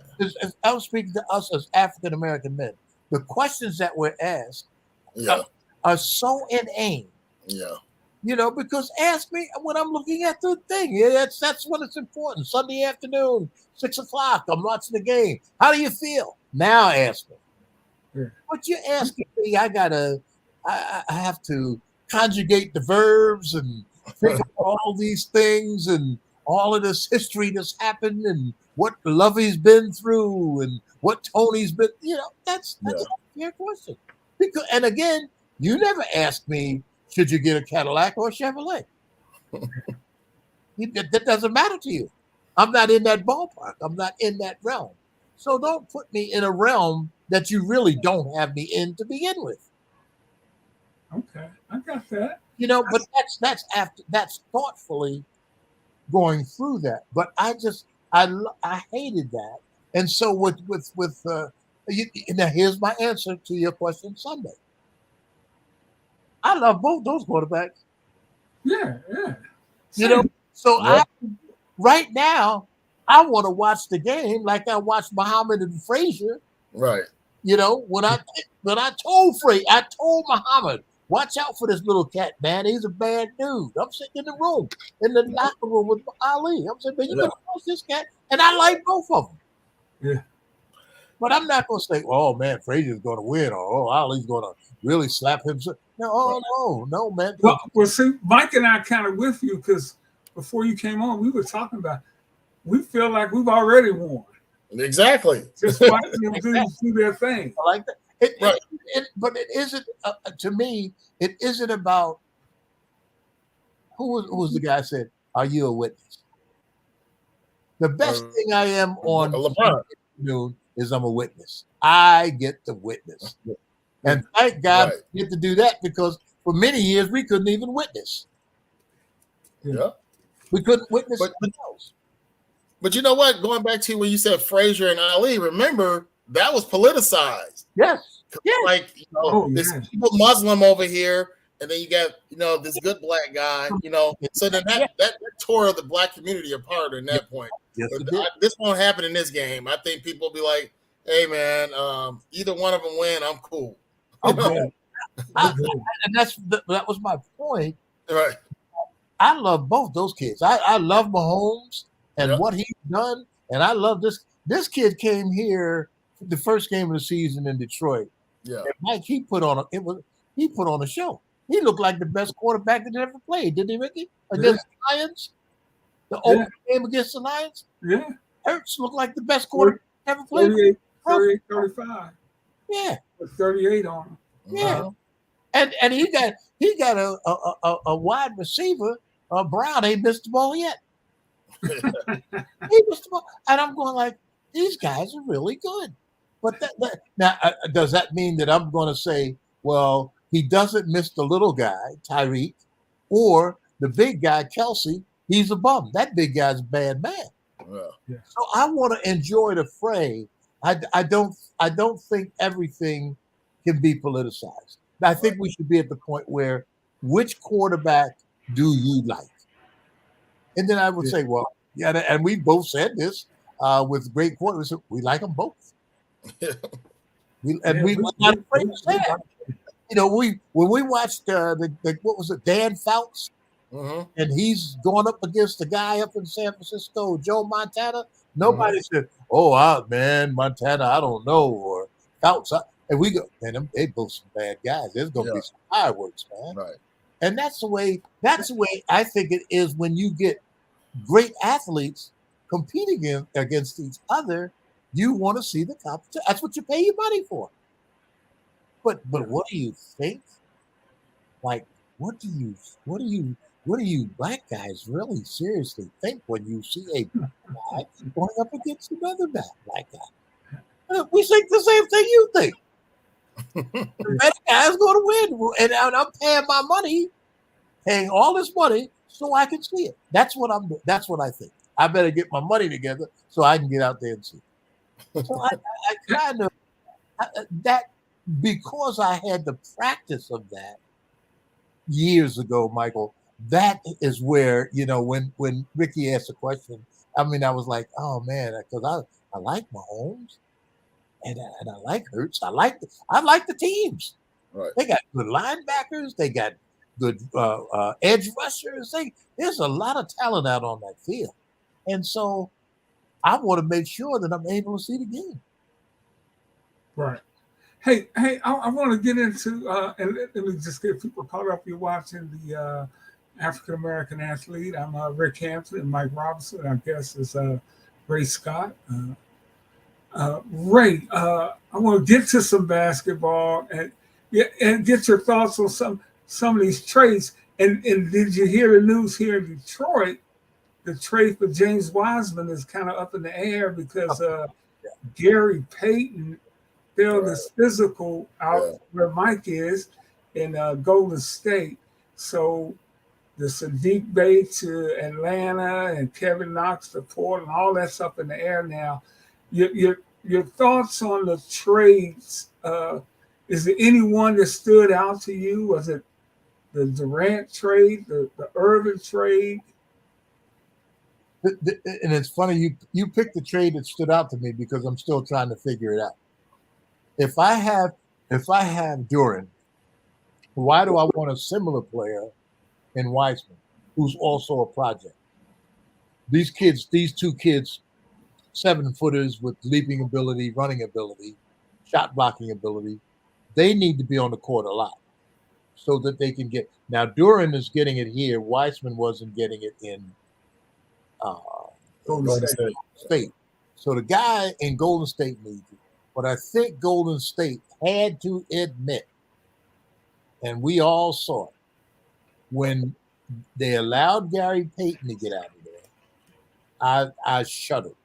I'm speaking to us as African American men. The questions that we're asked are so inane. Yeah. You know, because ask me when I'm looking at the thing. Yeah, that's when it's important. Sunday afternoon, 6:00. I'm watching the game. How do you feel? Now ask me. Yeah. But you're asking me, I have to conjugate the verbs and figure out all these things and all of this history that's happened and what Lovey's been through and what Tony's been. You know, that's a fair question. And again, you never asked me, should you get a Cadillac or a Chevrolet? That doesn't matter to you. I'm not in that ballpark. I'm not in that realm. So don't put me in a realm that you really don't have me in to begin with. Okay, I got that. You know, but that's thoughtfully going through that. But I hated that. And so now here's my answer to your question Sunday. I love both those quarterbacks. Yeah. You know, so right now, I want to watch the game like I watched Muhammad and Frazier. Right. You know, when I told Muhammad, Watch out for this little cat, man. He's a bad dude. I'm sitting in the room, in the locker room with Ali. I'm saying, man, you better watch this cat. And I like both of them. Yeah. But I'm not going to say, oh, man, Frazier's going to win, or oh, Ali's going to really slap him. No, man. Well, see, Mike and I kind of with you because before you came on, we were talking about we feel like we've already won. Exactly. Just watch them do their thing. I like that. But it isn't, to me, it isn't about who was the guy who said, are you a witness? The best thing I am on LeBron is I'm a witness. I get to witness. And thank God we get to do that because for many years we couldn't even witness. Yeah. We couldn't witness anything else. But you know what? Going back to when you said Frazier and Ali, remember that was politicized. Yes. Like, this Muslim over here, and then you got, this good black guy, So then that tore the black community apart in that point. Yes, this won't happen in this game. I think people will be like, hey, man, either one of them win, I'm cool. Okay. And that was my point. Right. I love both those kids. I love Mahomes and what he's done, and I love this. This kid came here the first game of the season in Detroit. Yeah, and Mike, he put on a show. He looked like the best quarterback that ever played, didn't he, Ricky? Against the Lions, the opening game against the Lions. Yeah, Hurts looked like the best quarterback ever played. 38, 35. Yeah, 38 on him. Yeah, and he got a wide receiver. Brown ain't missed the ball yet. He missed the ball, and I'm going like, these guys are really good. But now, does that mean that I'm going to say, well, he doesn't miss the little guy, Tyreek, or the big guy, Kelsey? He's a bum. That big guy's a bad man. Yeah. So I want to enjoy the fray. I don't think everything can be politicized. I think we should be at the point where which quarterback do you like? And then I would say, well, yeah, and we both said this with great quarterbacks. We like them both. We're not afraid to say that. When we watched what was it, Dan Fouts, and he's going up against the guy up in San Francisco, Joe Montana. Nobody said, "Oh, man, Montana, I don't know," or Fouts. And we go, man, they both some bad guys. There's going to be some fireworks, man. Right. And that's the way I think it is when you get great athletes competing against each other. You want to see the competition. That's what you pay your money for. But what do you think? Like, what do you black guys really seriously think when you see a black guy going up against another black guy? We think the same thing you think. The better guy's going to win, and I'm paying my money, paying all this money so I can see it. That's what I think. I better get my money together so I can get out there and see it. So I kind of that because I had the practice of that years ago, Michael. That is where when Ricky asked a question, I mean, I was like, oh man, because I like Mahomes. And I like Hurts. I like the teams. Right. They got good linebackers. They got good edge rushers. There's a lot of talent out on that field, and so I want to make sure that I'm able to see the game. Right. Hey, I want to get into and let me just get people caught up. You're watching the African American Athlete. I'm Rick Hampton and Mike Roberson. Our guest is Ray Scott. Ray, I want to get to some basketball and get your thoughts on some of these trades. And did you hear the news here in Detroit? The trade for James Wiseman is kind of up in the air because Gary Payton failed his physical out where Mike is in Golden State. So the Sadiq Bey to Atlanta and Kevin Knox to Portland, all that's up in the air now. Your thoughts on the trades? Is there anyone that stood out to you? Was it the Durant trade, the Irvin trade? And it's funny you picked the trade that stood out to me because I'm still trying to figure it out. If I have Duran Why do I want a similar player in Wiseman, who's also a project? These two kids, 7-footers with leaping ability, running ability, shot blocking ability, they need to be on the court a lot so that they can get. Now, Duran is getting it here. Wiseman wasn't getting it in Golden State. So the guy in Golden State needs it. But I think Golden State had to admit, and we all saw it, when they allowed Gary Payton to get out of there, I shuddered.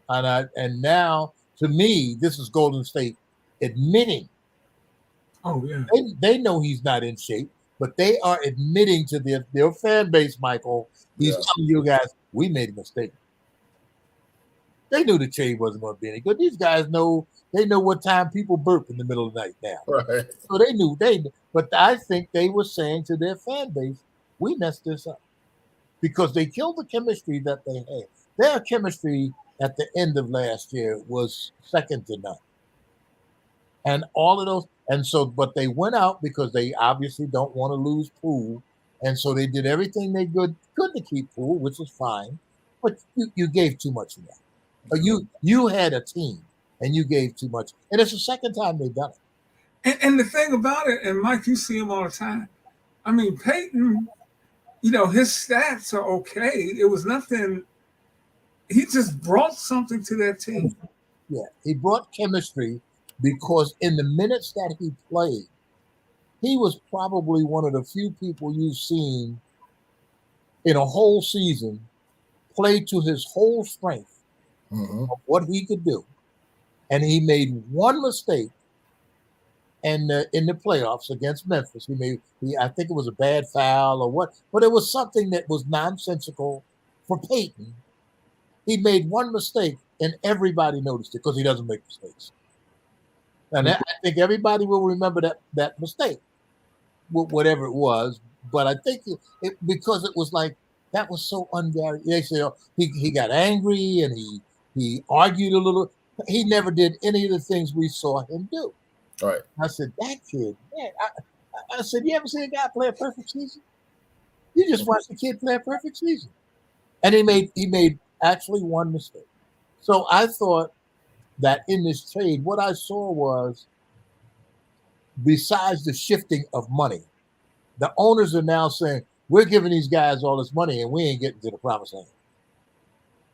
And now, to me, this is Golden State admitting. Oh, yeah. They know he's not in shape, but they are admitting to their fan base, Michael, he's telling you guys, we made a mistake. They knew the trade wasn't going to be any good. These guys know what time people burp in the middle of the night now. Right. So they knew. But I think they were saying to their fan base, we messed this up. Because they killed the chemistry that they had. Their chemistry at the end of last year was second to none. And all of those, but they went out because they obviously don't want to lose Poole. And so they did everything they could to keep Poole, which was fine. But you gave too much of that. You had a team and you gave too much. And it's the second time they've done it. And the thing about it, and Mike, you see him all the time. I mean, Peyton, his stats are okay. It was nothing. He just brought something to that team. Yeah, he brought chemistry because in the minutes that he played, he was probably one of the few people you've seen in a whole season play to his whole strength of what he could do. And he made one mistake in the playoffs against Memphis. I think it was a bad foul or what, but it was something that was nonsensical for Peyton. He made one mistake and everybody noticed it because he doesn't make mistakes. And I think everybody will remember that mistake, whatever it was. But I think because it was like, that was so unguaranteed. They say he got angry and he argued a little. He never did any of the things we saw him do. All right. I said, that kid, man. I said, you ever see a guy play a perfect season? You just watch the kid play a perfect season. And he made actually one mistake. So I thought that in this trade, what I saw was, besides the shifting of money, the owners are now saying, we're giving these guys all this money and we ain't getting to the promised land.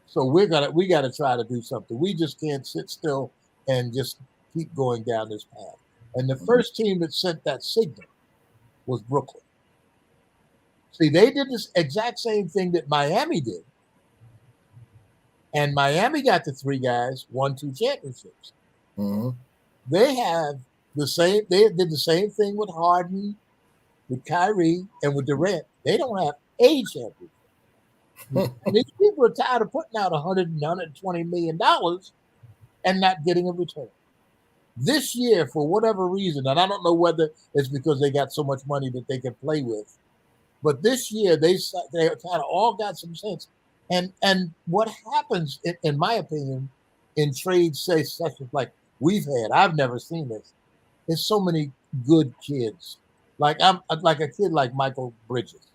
So we gotta try to do something. We just can't sit still and just keep going down this path. And the first team that sent that signal was Brooklyn. See, they did this exact same thing that Miami did. And Miami got the 3 guys, won 2 championships. Mm-hmm. They did the same thing with Harden, with Kyrie, and with Durant. They don't have a championship. And these people are tired of putting out $100 and $120 million and not getting a return. This year, for whatever reason, and I don't know whether it's because they got so much money that they can play with, but this year they kind of all got some sense. And what happens, in my opinion, in trade sessions like we've had, I've never seen this. There's so many good kids. Like a kid like Michael Bridges.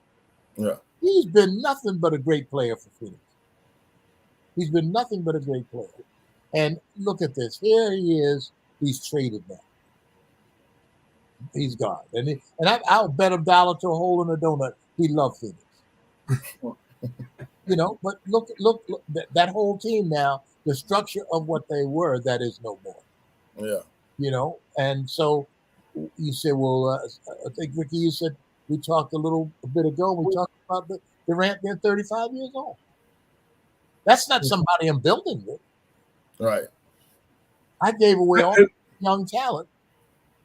Yeah. He's been nothing but a great player for Phoenix. He's been nothing but a great player. And look at this. Here he is. He's traded now. He's gone. And I'll bet $1 to a hole in a donut. He loved Phoenix. But look, that whole team now, the structure of what they were, that is no more. Yeah. And so you said, well, I think, Ricky, you said, we talked a bit ago, we talked about the Durant being 35 years old. That's not somebody I'm building with. Right. I gave away all young talent,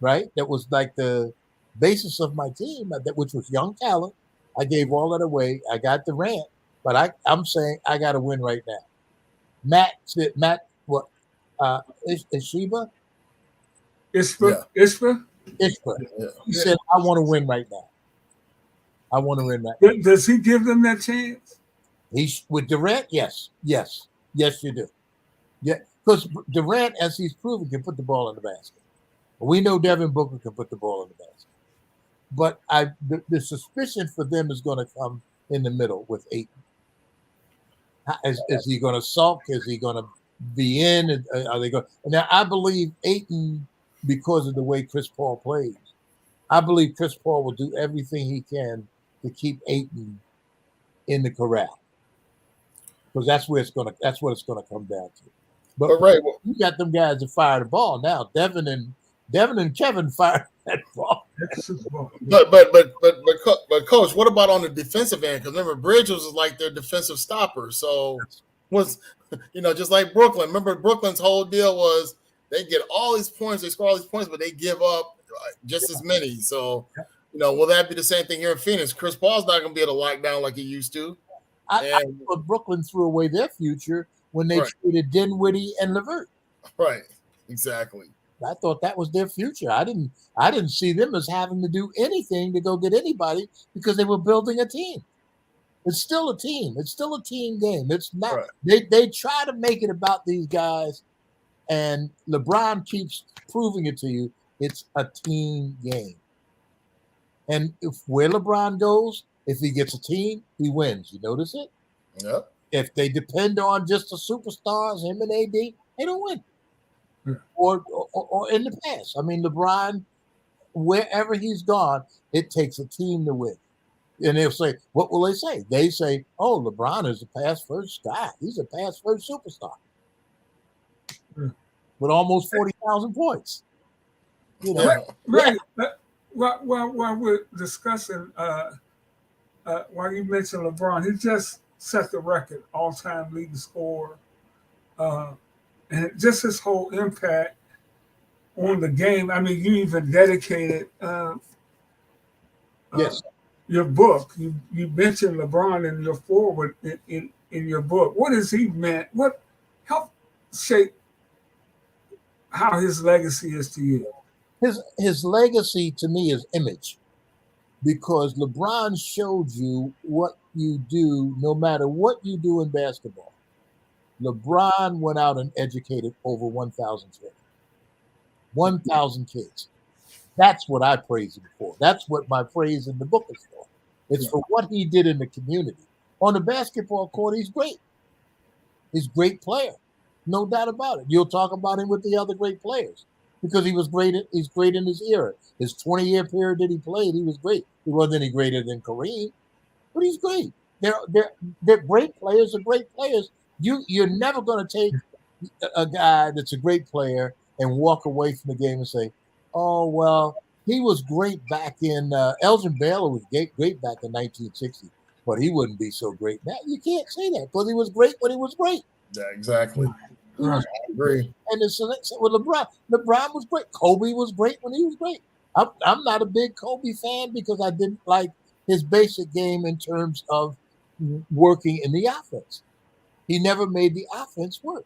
right? That was like the basis of my team, which was young talent. I gave all that away. I got Durant, but I'm saying I got to win right now. Matt, what? Ishiba? Ispa? Yeah. He said, I want to win right now. I want to win that. Does he give them that chance? With Durant, yes. Yes, you do. Yeah, because Durant, as he's proven, can put the ball in the basket. We know Devin Booker can put the ball in the basket. But the suspicion for them is going to come in the middle with Ayton. Is he going to sulk? Is he going to be in? Are they going? Now I believe Ayton, because of the way Chris Paul plays, I believe Chris Paul will do everything he can to keep Ayton in the corral, because that's what it's going to come down to. But right, you got them guys that fire the ball now. Devin and Kevin fire that ball. But coach, what about on the defensive end? Because remember, Bridges was like their defensive stopper. So was just like Brooklyn. Remember, Brooklyn's whole deal was they get all these points, they score all these points, but they give up just as many. So will that be the same thing here in Phoenix? Chris Paul's not going to be able to lock down like he used to. I thought Brooklyn threw away their future when they traded Dinwiddie and LeVert. Right, exactly. I thought that was their future. I didn't see them as having to do anything to go get anybody because they were building a team. It's still a team. It's still a team game. It's not. Right. They try to make it about these guys, and LeBron keeps proving it to you. It's a team game. And where LeBron goes, if he gets a team, he wins. You notice it? Yep. If they depend on just the superstars, him and AD, they don't win. Or in the past. I mean, LeBron, wherever he's gone, it takes a team to win. And they'll say, what will they say? They say, oh, LeBron is a pass-first guy. He's a pass-first superstar. With almost 40,000 points. Right. While we're discussing, while you mentioned LeBron, he just set the record, all-time leading scorer. And just his whole impact on the game. I mean, you even dedicated your book. You mentioned LeBron in your foreword in your book. What has he meant? What helped shape how his legacy is to you? His legacy to me is image, because LeBron showed you what you do no matter what you do in basketball. LeBron went out and educated over 1,000 kids. 1,000 kids. That's what I praise him for. That's what my praise in the book is for. It's for what he did in the community. On the basketball court, he's great. He's a great player. No doubt about it. You'll talk about him with the other great players because he was great. He's great in his era. His 20-year period that he played, he was great. He wasn't any greater than Kareem, but he's great. They're great players. They're great players. You're never going to take a guy that's a great player and walk away from the game and say, oh, well, he was great back in Elgin Baylor was great back in 1960, but he wouldn't be so great now. You can't say that because he was great when he was great. Yeah, exactly. I agree. And with LeBron was great. Kobe was great when he was great. I'm not a big Kobe fan because I didn't like his basic game in terms of working in the offense. He never made the offense work.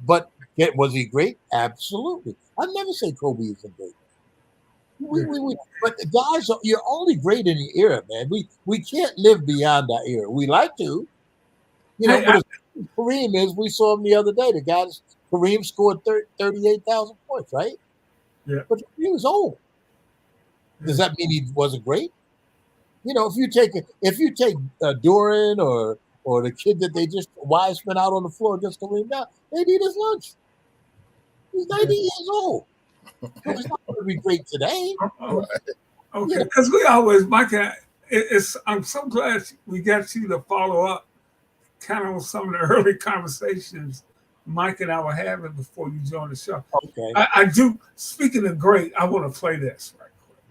But was he great? Absolutely. I never say Kobe isn't great. But the guys, you're only great in your era, man. We can't live beyond that era. We like to. But Kareem is, we saw him the other day. The guy, Kareem scored 38,000 points, right? Yeah. But he was old. Does that mean he wasn't great? If you take Doran or the kid that they just Wiseman out on the floor against Kareem now, they need his lunch. He's 90 years old. So he's not going to be great today. Okay, because we always, Mike, I'm so glad we got you to follow up kind of on some of the early conversations Mike and I were having before you joined the show. Okay. I do, speaking of great, I want to play this right quick.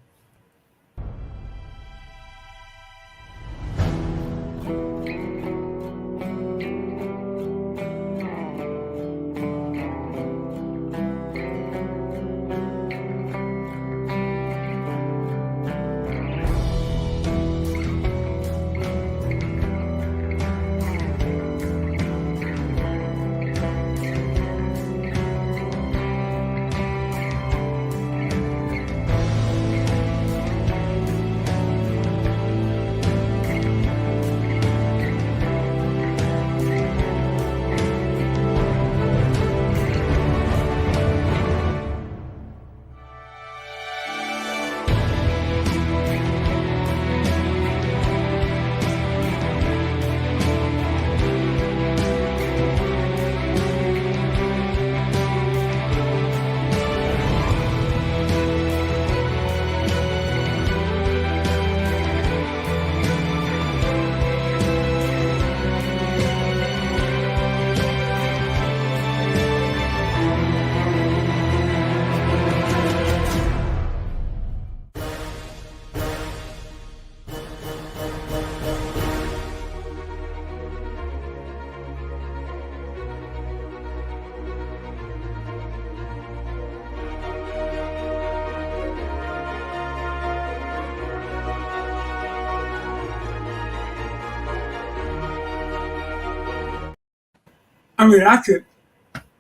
I mean, I could,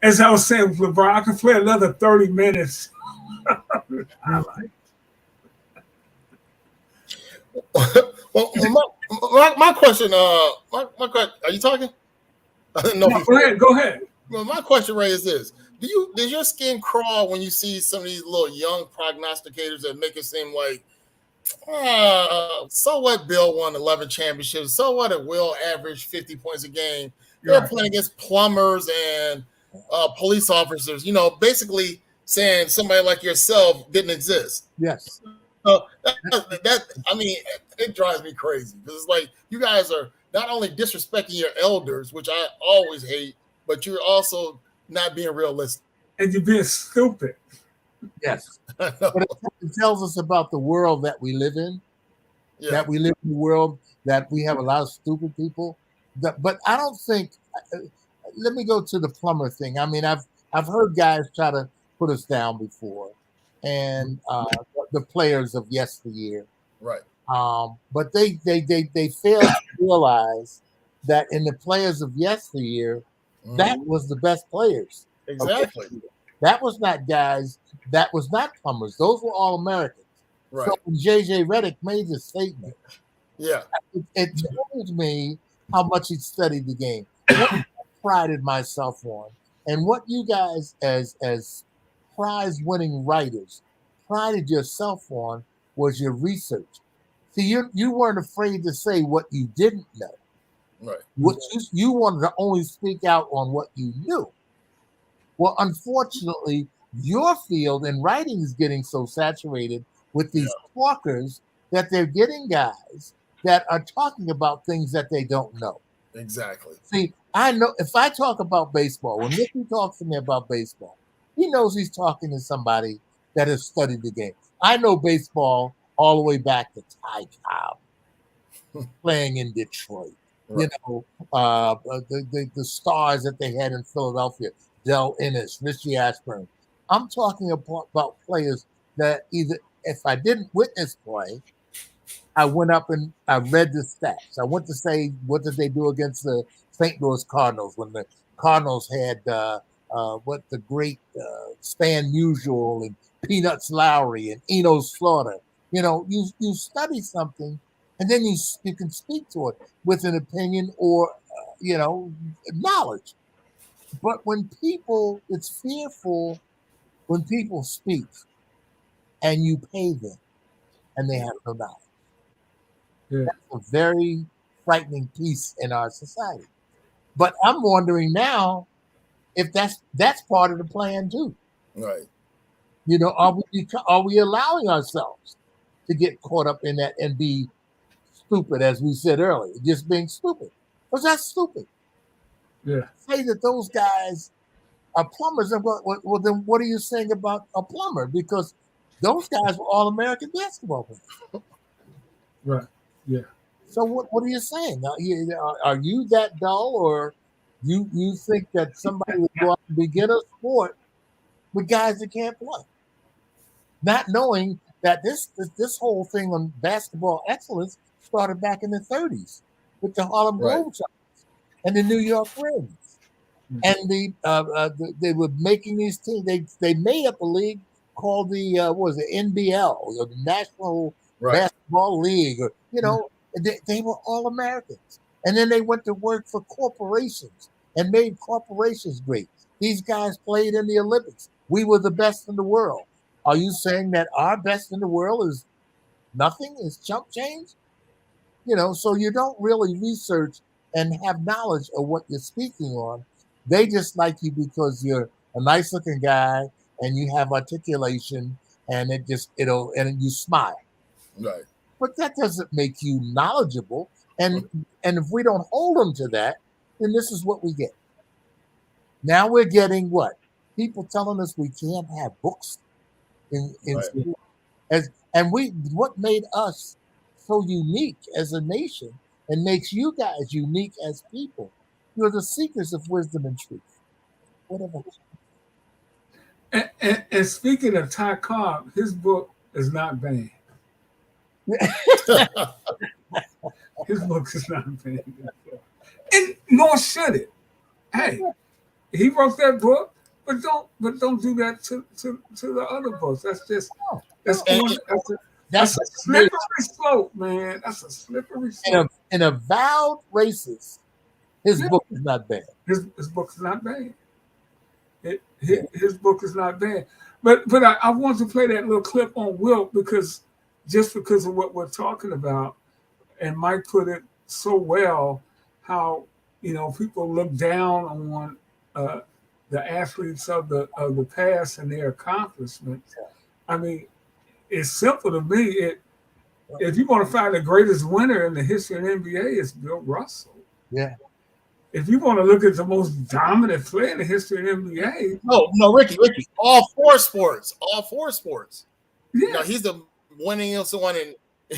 as I was saying with LeBron, I could play another 30 minutes. I like. Well, my question, my question, are you talking? I didn't know. No, go ahead. Well, my question, Ray, is this: does your skin crawl when you see some of these little young prognosticators that make it seem like, so what? Bill won 11 championships. So what? If Will averaged 50 points a game. They're playing against plumbers and police officers. You know, basically saying somebody like yourself didn't exist. Yes. So that I mean, it drives me crazy because it's like you guys are not only disrespecting your elders, which I always hate, but you're also not being realistic. And you're being stupid. Yes. But it tells us about the world that we live in, that we live in a world that we have a lot of stupid people. But I don't think, let me go to the plumber thing. I mean, I've heard guys try to put us down before, and the players of yesteryear. Right. But they failed to realize that in the players of yesteryear, that was the best players. Exactly. That was not guys. That was not plumbers. Those were all Americans. Right. So when J.J. Redick made this statement, it told me how much he studied the game. What I prided myself on, and what you guys as prize-winning writers prided yourself on, was your research. See, you weren't afraid to say what you didn't know. Right. What you wanted to only speak out on what you knew. Well, unfortunately, your field in writing is getting so saturated with these talkers that they're getting guys that are talking about things that they don't know. Exactly. See, I know if I talk about baseball, when Ricky talks to me about baseball, he knows he's talking to somebody that has studied the game. I know baseball all the way back to Ty Cobb playing in Detroit. Right. You know, the stars that they had in Philadelphia, Del Innes, Richie Ashburn. I'm talking about players that either, if I didn't witness play, I went up and I read the stats. I went to say, what did they do against the St. Louis Cardinals when the Cardinals had what the great Stan Musial and Peanuts Lowry and Eno Slaughter. You know, you study something, and then you can speak to it with an opinion or knowledge. But when people, it's fearful when people speak and you pay them and they have no knowledge. Yeah. That's a very frightening piece in our society. But I'm wondering now if that's part of the plan too. Right. You know, are we allowing ourselves to get caught up in that and be stupid, as we said earlier, just being stupid? Because that's stupid. Yeah. Say that those guys are plumbers, and well, then what are you saying about a plumber? Because those guys were all American basketball players. Right. Yeah. So what are you saying? Are you that dull, or you think that somebody would go out and begin a sport with guys that can't play, not knowing that this whole thing on basketball excellence started back in the 30s with the Harlem Globetrotters and the New York Reds, and they were making these teams. They made up a league called the NBL, or the National Basketball League, or they were all Americans, and then they went to work for corporations and made corporations great. These guys played in the Olympics. We were the best in the world. Are you saying that our best in the world is nothing? Is chump change? So you don't really research and have knowledge of what you're speaking on. They just like you because you're a nice looking guy and you have articulation, and and you smile. Right. But that doesn't make you knowledgeable. And if we don't hold them to that, then this is what we get. Now we're getting what? People telling us we can't have books in school. What made us so unique as a nation and makes you guys unique as people? You're the seekers of wisdom and truth. Whatever. And speaking of Ty Cobb, his book is not banned. His book is not banned. And nor should it. Hey, he wrote that book, but don't do that to the other books. That's a slippery slope, man. That's a slippery slope. And avowed racist, his book is not bad. His book is not bad. His book is not bad. But I want to play that little clip on Wilt because of what we're talking about, and Mike put it so well, how people look down on the athletes of the past and their accomplishments. I mean, it's simple to me. If you want to find the greatest winner in the history of the NBA, it's Bill Russell. Yeah. If you want to look at the most dominant player in the history of the NBA, no, Ricky, all four sports. Yeah, he's the winningest one, and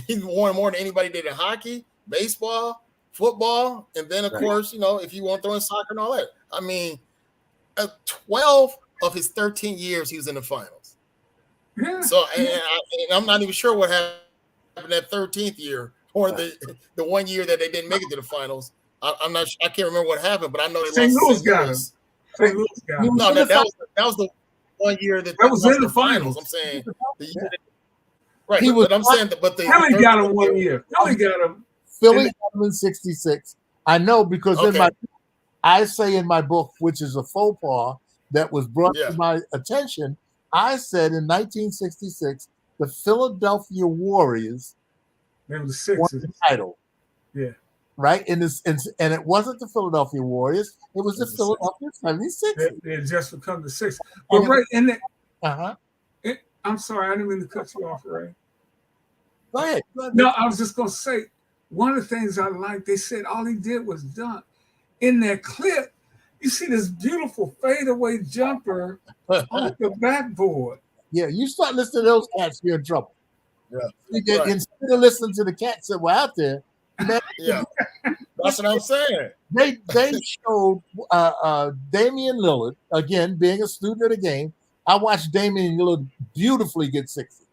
he won more than anybody did in hockey, baseball, football, and then of course, if you want to throw in soccer and all that. I mean, 12 of his 13 years, he was in the finals. Yeah. So, and I'm not even sure what happened that 13th year or the 1 year that they didn't make it to the finals. I'm not. I can't remember what happened, but I know they St. lost. Louis got him. St. Louis got him. No, that was the 1 year that was in the finals. I'm saying the year right. But I'm saying that. But Philly got him 1 year. Philly got him. Philly got him in '66. I know because I say in my book, which is a faux pas that was brought to my attention, I said in 1966 the Philadelphia Warriors won the title. Yeah. Right, and it wasn't the Philadelphia Warriors; it was the Philadelphia 76ers. They had just become the Sixers. But right in that, Uh-huh. I'm sorry, I didn't mean to cut you off, Ray. Go ahead. No, I was just gonna say one of the things I like. They said all he did was dunk. In that clip, you see this beautiful fadeaway jumper on the backboard. Yeah, you start listening to those cats, you're in trouble. Yeah. Instead of listening to the cats that were out there. Yeah, that's what I'm saying. They showed Damian Lillard, again, being a student of the game. I watched Damian Lillard beautifully get 60.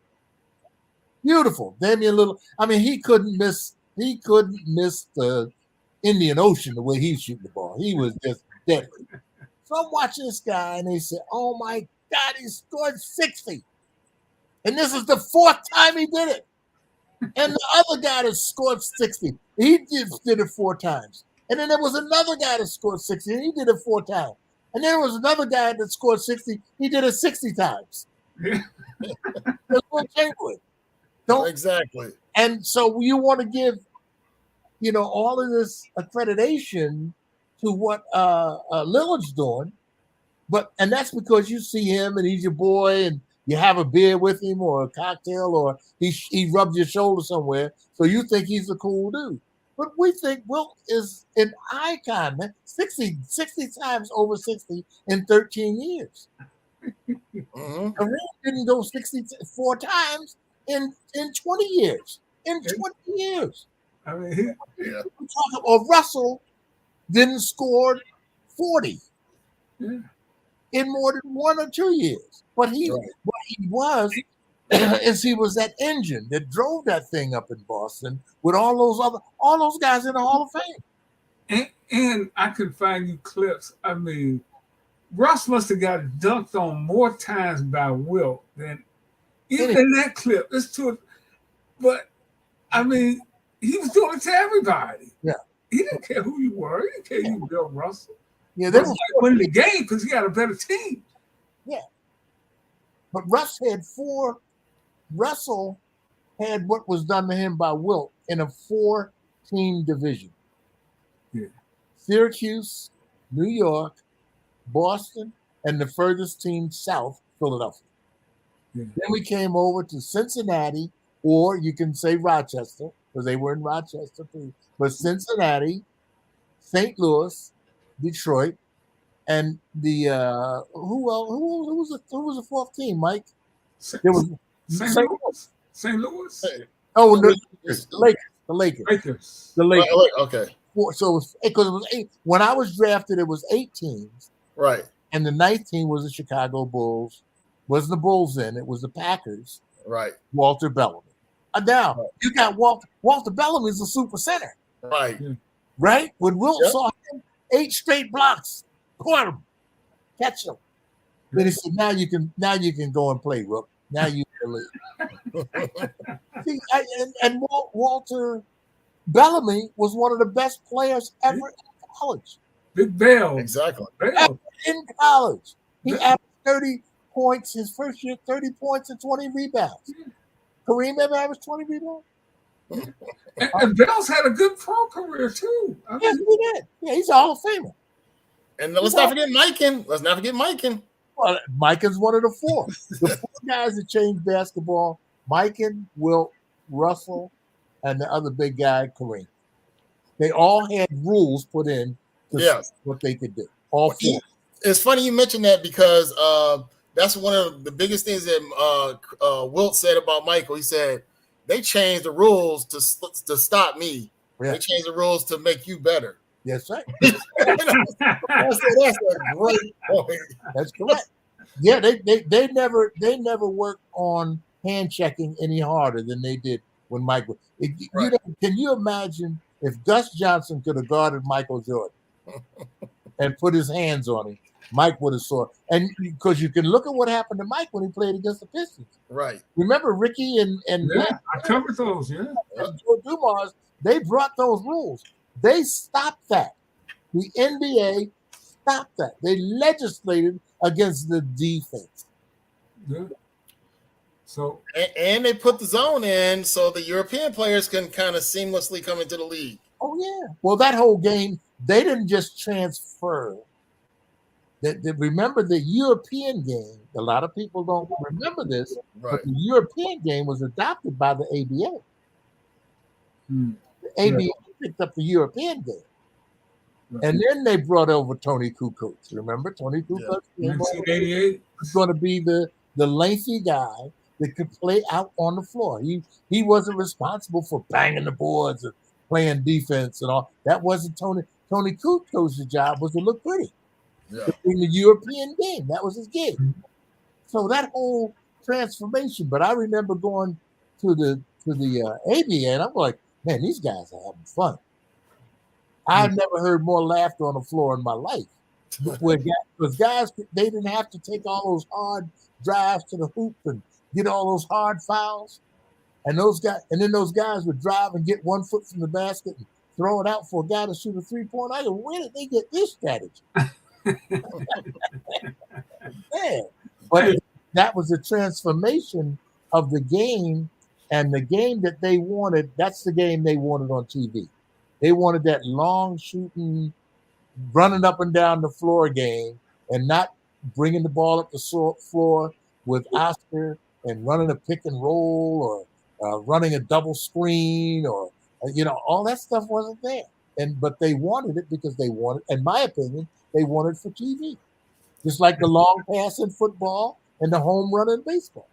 Beautiful. Damian Lillard. I mean, he couldn't miss the Indian Ocean the way he's shooting the ball. He was just deadly. So I'm watching this guy, and they said, "Oh my God, he scored 60." And this is the fourth time he did it. And the other guy that scored 60, he just did it 4 times. And then there was another guy that scored 60, and he did it 4 times. And there was another guy that scored 60, he did it 60 times. That's what Chamberlain. Exactly. And so you want to give, all of this accreditation to what Lillard's doing, and that's because you see him and he's your boy, and you have a beer with him or a cocktail, or he rubs your shoulder somewhere, so you think he's a cool dude. But we think Wilt is an icon, man. 60 times over 60 in 13 years. Mm-hmm. Kareem didn't go 64 times in 20 years. In 20 years. I mean, Russell didn't score 40 in more than 1 or 2 years. But what he was is he was that engine that drove that thing up in Boston with all those guys in the Hall of Fame. And I could find you clips. I mean, Russ must have got dunked on more times by Wilt than even in that clip. But I mean, he was doing it to everybody. Yeah, he didn't care who you were. He didn't care you Bill Russell. Yeah, they was like winning the game because he had a better team. Yeah, but Russell had what was done to him by Wilt in a 4-team division. Yeah. Syracuse, New York, Boston, and the furthest team south, Philadelphia. Yeah. Then we came over to Cincinnati, or you can say Rochester, because they were in Rochester too. But Cincinnati, St. Louis, Detroit, and the who was the 4th team, Mike? There was St. Louis. St. Louis. Oh, the Lakers. Okay. So because it was 8. When I was drafted, it was 8 teams. Right. And the 9th team was the Chicago Bulls. Wasn't the Bulls then? It was the Packers. Right. Walter Bellamy. Now you got Walter Bellamy is a super center. Right. Right. When Wilt saw him, 8 straight blocks, caught him. catch them. Then he said, now you can go and play, Rook. Now you can leave. See, and Walter Bellamy was one of the best players ever in college. Big Bell. Exactly. Bell. In college. He averaged 30 points his first year, 30 points and 20 rebounds. Kareem ever averaged 20 rebounds? And Bell's had a good pro career, too. Yes, he did. Yeah, he's a Hall of Famer. And let's not forget Mikan. Well, Mikan's one of the four. The four guys that changed basketball, Mikan, Wilt, Russell, and the other big guy, Kareem. They all had rules put in to see what they could do. All four. It's funny you mentioned that because that's one of the biggest things that Wilt said about Michael. He said, they changed the rules to stop me. Yeah. They changed the rules to make you better. Yes, right. That's a great point. That's correct. Yeah, they never worked on hand checking any harder than they did when Michael. Can you imagine if Gus Johnson could have guarded Michael Jordan and put his hands on him? Mike would have saw. And because you can look at what happened to Mike when he played against the Pistons. Right. Remember Ricky and I covered those, and Joe Dumars, they brought those rules. They stopped that. The NBA stopped that. They legislated against the defense. Yeah. So and they put the zone in so the European players can kind of seamlessly come into the league. Oh yeah. Well, that whole game, they didn't just transfer. Remember the European game. A lot of people don't remember this, but the European game was adopted by the ABA. The ABA picked up the European game. And then they brought over Tony Kukoc. Remember Tony Kukoc? 1988. Was going to be the lengthy guy that could play out on the floor. He wasn't responsible for banging the boards and playing defense and all. That wasn't Tony. Tony Kukoc's job was to look pretty. In the European game. That was his gig. So that whole transformation. But I remember going to the ABA and I'm like, man, these guys are having fun. I've never heard more laughter on the floor in my life. Because guys, they didn't have to take all those hard drives to the hoop and get all those hard fouls. And then those guys would drive and get 1 foot from the basket and throw it out for a guy to shoot a 3-point. I go, where did they get this strategy? Man. But that was a transformation of the game, and the game that they wanted, that's the game they wanted on TV. They wanted that long shooting, running up and down the floor game and not bringing the ball up the floor with Oscar and running a pick and roll or running a double screen or, all that stuff wasn't there. But they wanted it because they wanted, in my opinion, they wanted for TV. Just like the long pass in football and the home run in baseball.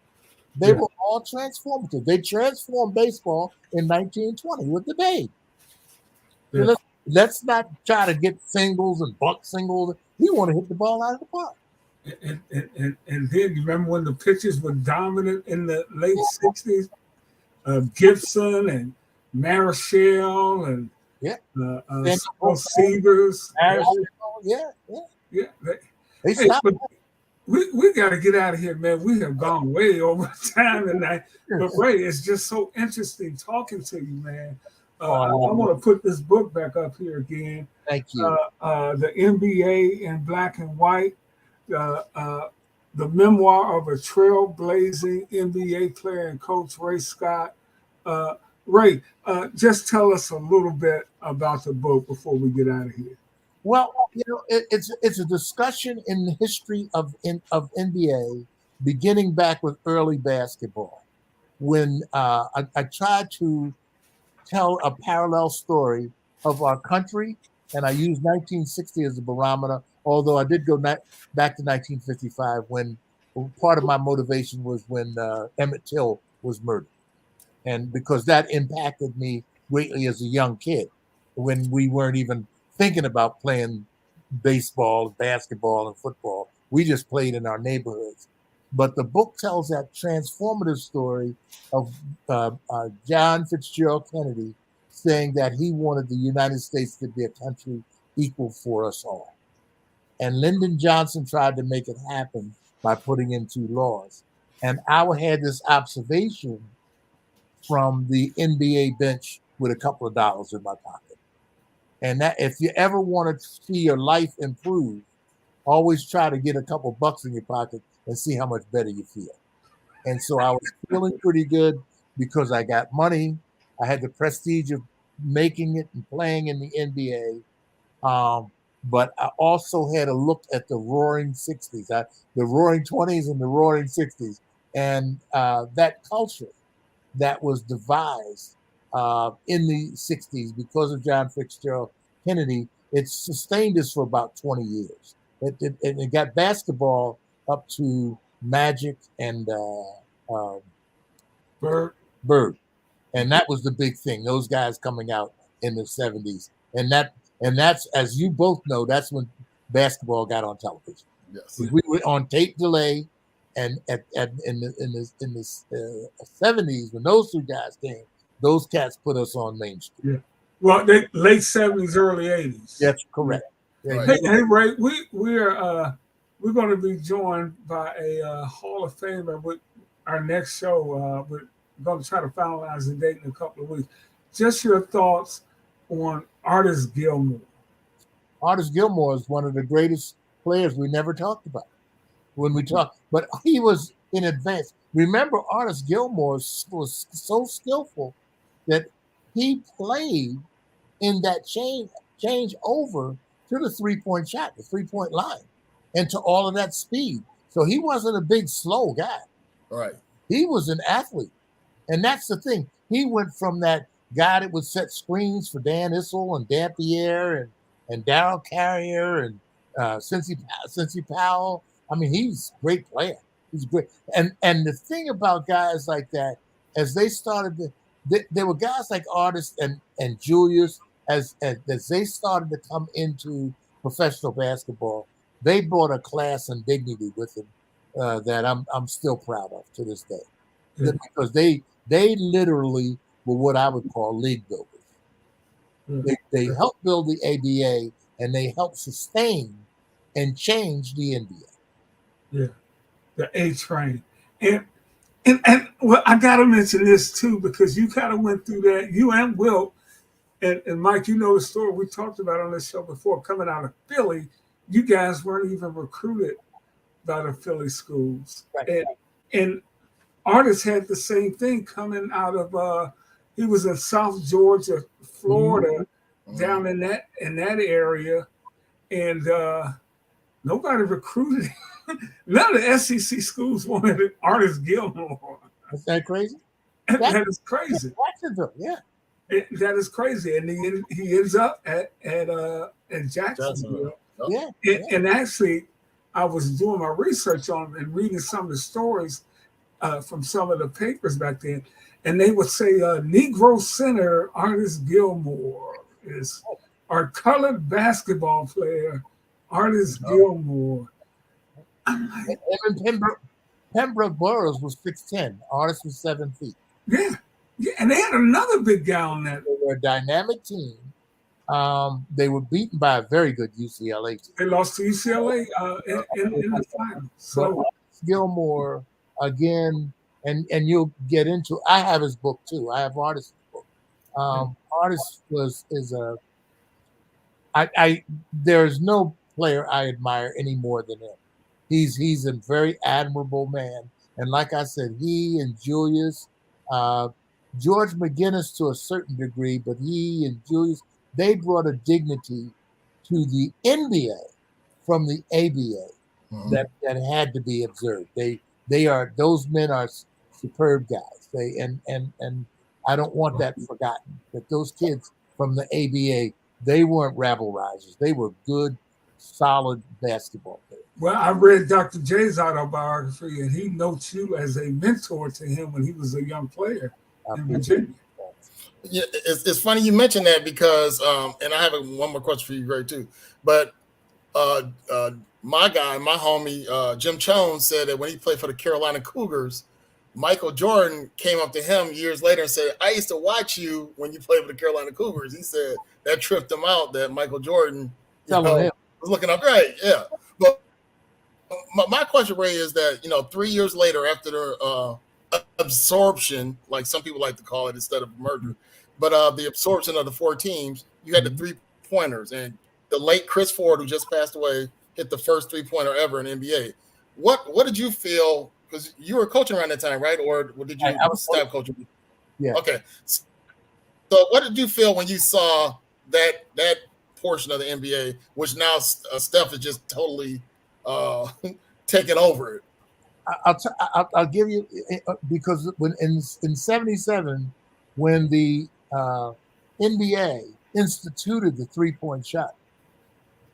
They were all transformative. They transformed baseball in 1920 with the Babe. Yeah. So let's not try to get singles and buck singles. We want to hit the ball out of the park. And then you remember when the pitchers were dominant in the late 60s? Gibson and Marichal and Seegers. They stopped. We got to get out of here, man. We have gone way over time tonight. But Ray, it's just so interesting talking to you, man. I want to put this book back up here again. Thank you. The NBA in Black and White, the memoir of a trailblazing NBA player and coach, Ray Scott. Ray, just tell us a little bit about the book before we get out of here. Well, it's a discussion in the history of NBA, beginning back with early basketball, when I tried to tell a parallel story of our country, and I used 1960 as a barometer, although I did go back to 1955 when part of my motivation was when Emmett Till was murdered. And because that impacted me greatly as a young kid when we weren't even thinking about playing baseball, basketball, and football. We just played in our neighborhoods. But the book tells that transformative story of John Fitzgerald Kennedy saying that he wanted the United States to be a country equal for us all. And Lyndon Johnson tried to make it happen by putting in 2 laws. And I had this observation from the NBA bench with a couple of dollars in my pocket. And that if you ever want to see your life improve, always try to get a couple bucks in your pocket and see how much better you feel. And so I was feeling pretty good because I got money. I had the prestige of making it and playing in the NBA. But I also had a look at the Roaring 60s, the Roaring 20s and the Roaring 60s. And that culture that was devised in the 60s because of John Fitzgerald Kennedy, it sustained us for about 20 years. It got basketball up to Magic and Bird. And that was the big thing, those guys coming out in the 70s. And that's, as you both know, that's when basketball got on television. Yes. We were on tape delay, and in the 70s, when those 2 guys came, those cats put us on Main Street. Yeah. Well, they late 70s, early 80s. That's correct. Yeah. Hey, Ray, we're going to be joined by a Hall of Famer with our next show. We're going to try to finalize the date in a couple of weeks. Just your thoughts on Artis Gilmore. Artis Gilmore is one of the greatest players we never talked about when we talk, but he was in advance. Remember, Artis Gilmore was so skillful that he played in that change over to the 3-point shot, the 3-point line, and to all of that speed. So he wasn't a big, slow guy. Right. He was an athlete. And that's the thing. He went from that guy that would set screens for Dan Issel and Dampier and Darryl Carrier and Cincy Powell. I mean, he's a great player. He's great. And the thing about guys like that, as they started there were guys like Artis and Julius, as they started to come into professional basketball, they brought a class and dignity with them that I'm still proud of to this day. Yeah. Because they literally were what I would call league builders. Mm-hmm. They helped build the ABA, and they helped sustain and change the NBA. Yeah, the A train. And well, I got to mention this too, because you kind of went through that. You and Wilt and Mike, you know the story we talked about on this show before. Coming out of Philly, you guys weren't even recruited by the Philly schools, right. And Artis had the same thing coming out of. He was in South Georgia, Florida, mm-hmm. down in that area, and nobody recruited him. None of the SEC schools wanted Artis Gilmore. Is that crazy? That is crazy. Yeah. That is crazy. And he ends up at Jacksonville. Yeah. And actually, I was doing my research on him and reading some of the stories from some of the papers back then. And they would say Negro center Artis Gilmore is our colored basketball player, Artis Gilmore. Pembroke Burroughs was 6'10". Artis was 7 feet. Yeah, and they had another big guy on that. They were a dynamic team. They were beaten by a very good UCLA team. They lost to UCLA in the finals. So Gilmore again, and you'll get into. I have his book too. I have Artis' book. Artis there's no player I admire any more than him. He's a very admirable man. And like I said, he and Julius, George McGinnis to a certain degree, but he and Julius, they brought a dignity to the NBA from the ABA mm-hmm. that had to be observed. Those men are superb guys. And I don't want that forgotten, that those kids from the ABA, they weren't rabble rousers. They were good, solid basketball players. Well, I read Dr. J's autobiography, and he notes you as a mentor to him when he was a young player in Virginia. Yeah, it's funny you mentioned that because, and I have one more question for you, Greg, too. But my homie, Jim Jones, said that when he played for the Carolina Cougars, Michael Jordan came up to him years later and said, "I used to watch you when you played for the Carolina Cougars." He said that tripped him out that Michael Jordan was looking up. Right, yeah. But my question, Ray, is that 3 years later, after the absorption, like some people like to call it instead of merger, but the absorption of the 4 teams, you had the 3-pointers, and the late Chris Ford, who just passed away, hit the first 3-pointer ever in the NBA. What did you feel? Because you were coaching around that time, right? Or did you stop coaching? Yeah. Okay. So what did you feel when you saw that portion of the NBA, which now Steph is just totally taking over it? I'll give you, because when in '77, when the NBA instituted the 3-point shot,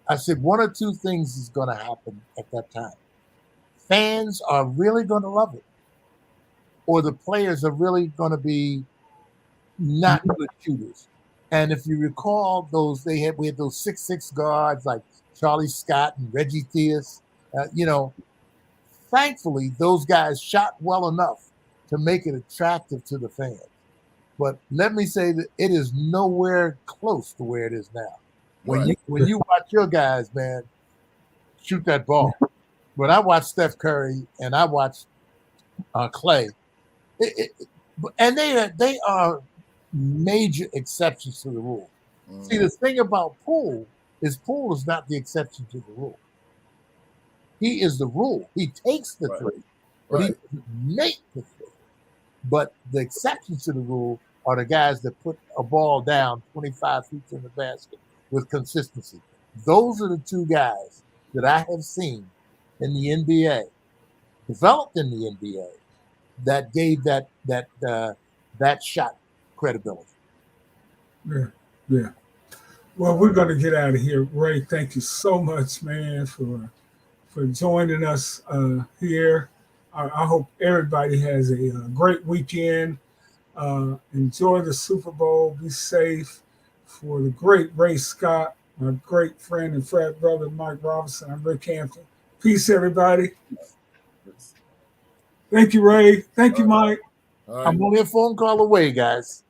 I said one or two things is going to happen at that time. Fans are really going to love it, or the players are really going to be not good shooters. And if you recall, we had those 6'6" guards like Charlie Scott and Reggie Theus. Thankfully, those guys shot well enough to make it attractive to the fans. But let me say that it is nowhere close to where it is now. When you watch your guys, man, shoot that ball. When I watch Steph Curry and I watch Clay, and they are major exceptions to the rule. See, the thing about Poole is not the exception to the rule. He is the rule. He takes the three, but he doesn't make the three. But the exceptions to the rule are the guys that put a ball down 25 feet in the basket with consistency. Those are the two guys that I have seen in the NBA, developed in the NBA, that gave that shot credibility. Yeah. Well, we're going to get out of here. Ray, thank you so much, man, for joining us here. I hope everybody has a great weekend. Enjoy the Super Bowl. Be safe. For the great Ray Scott, my great friend and frat brother, Mike Roberson, I'm Rick Hampton. Peace, everybody. Thank you, Ray. Thank you, Mike. I'm only a phone call away, guys.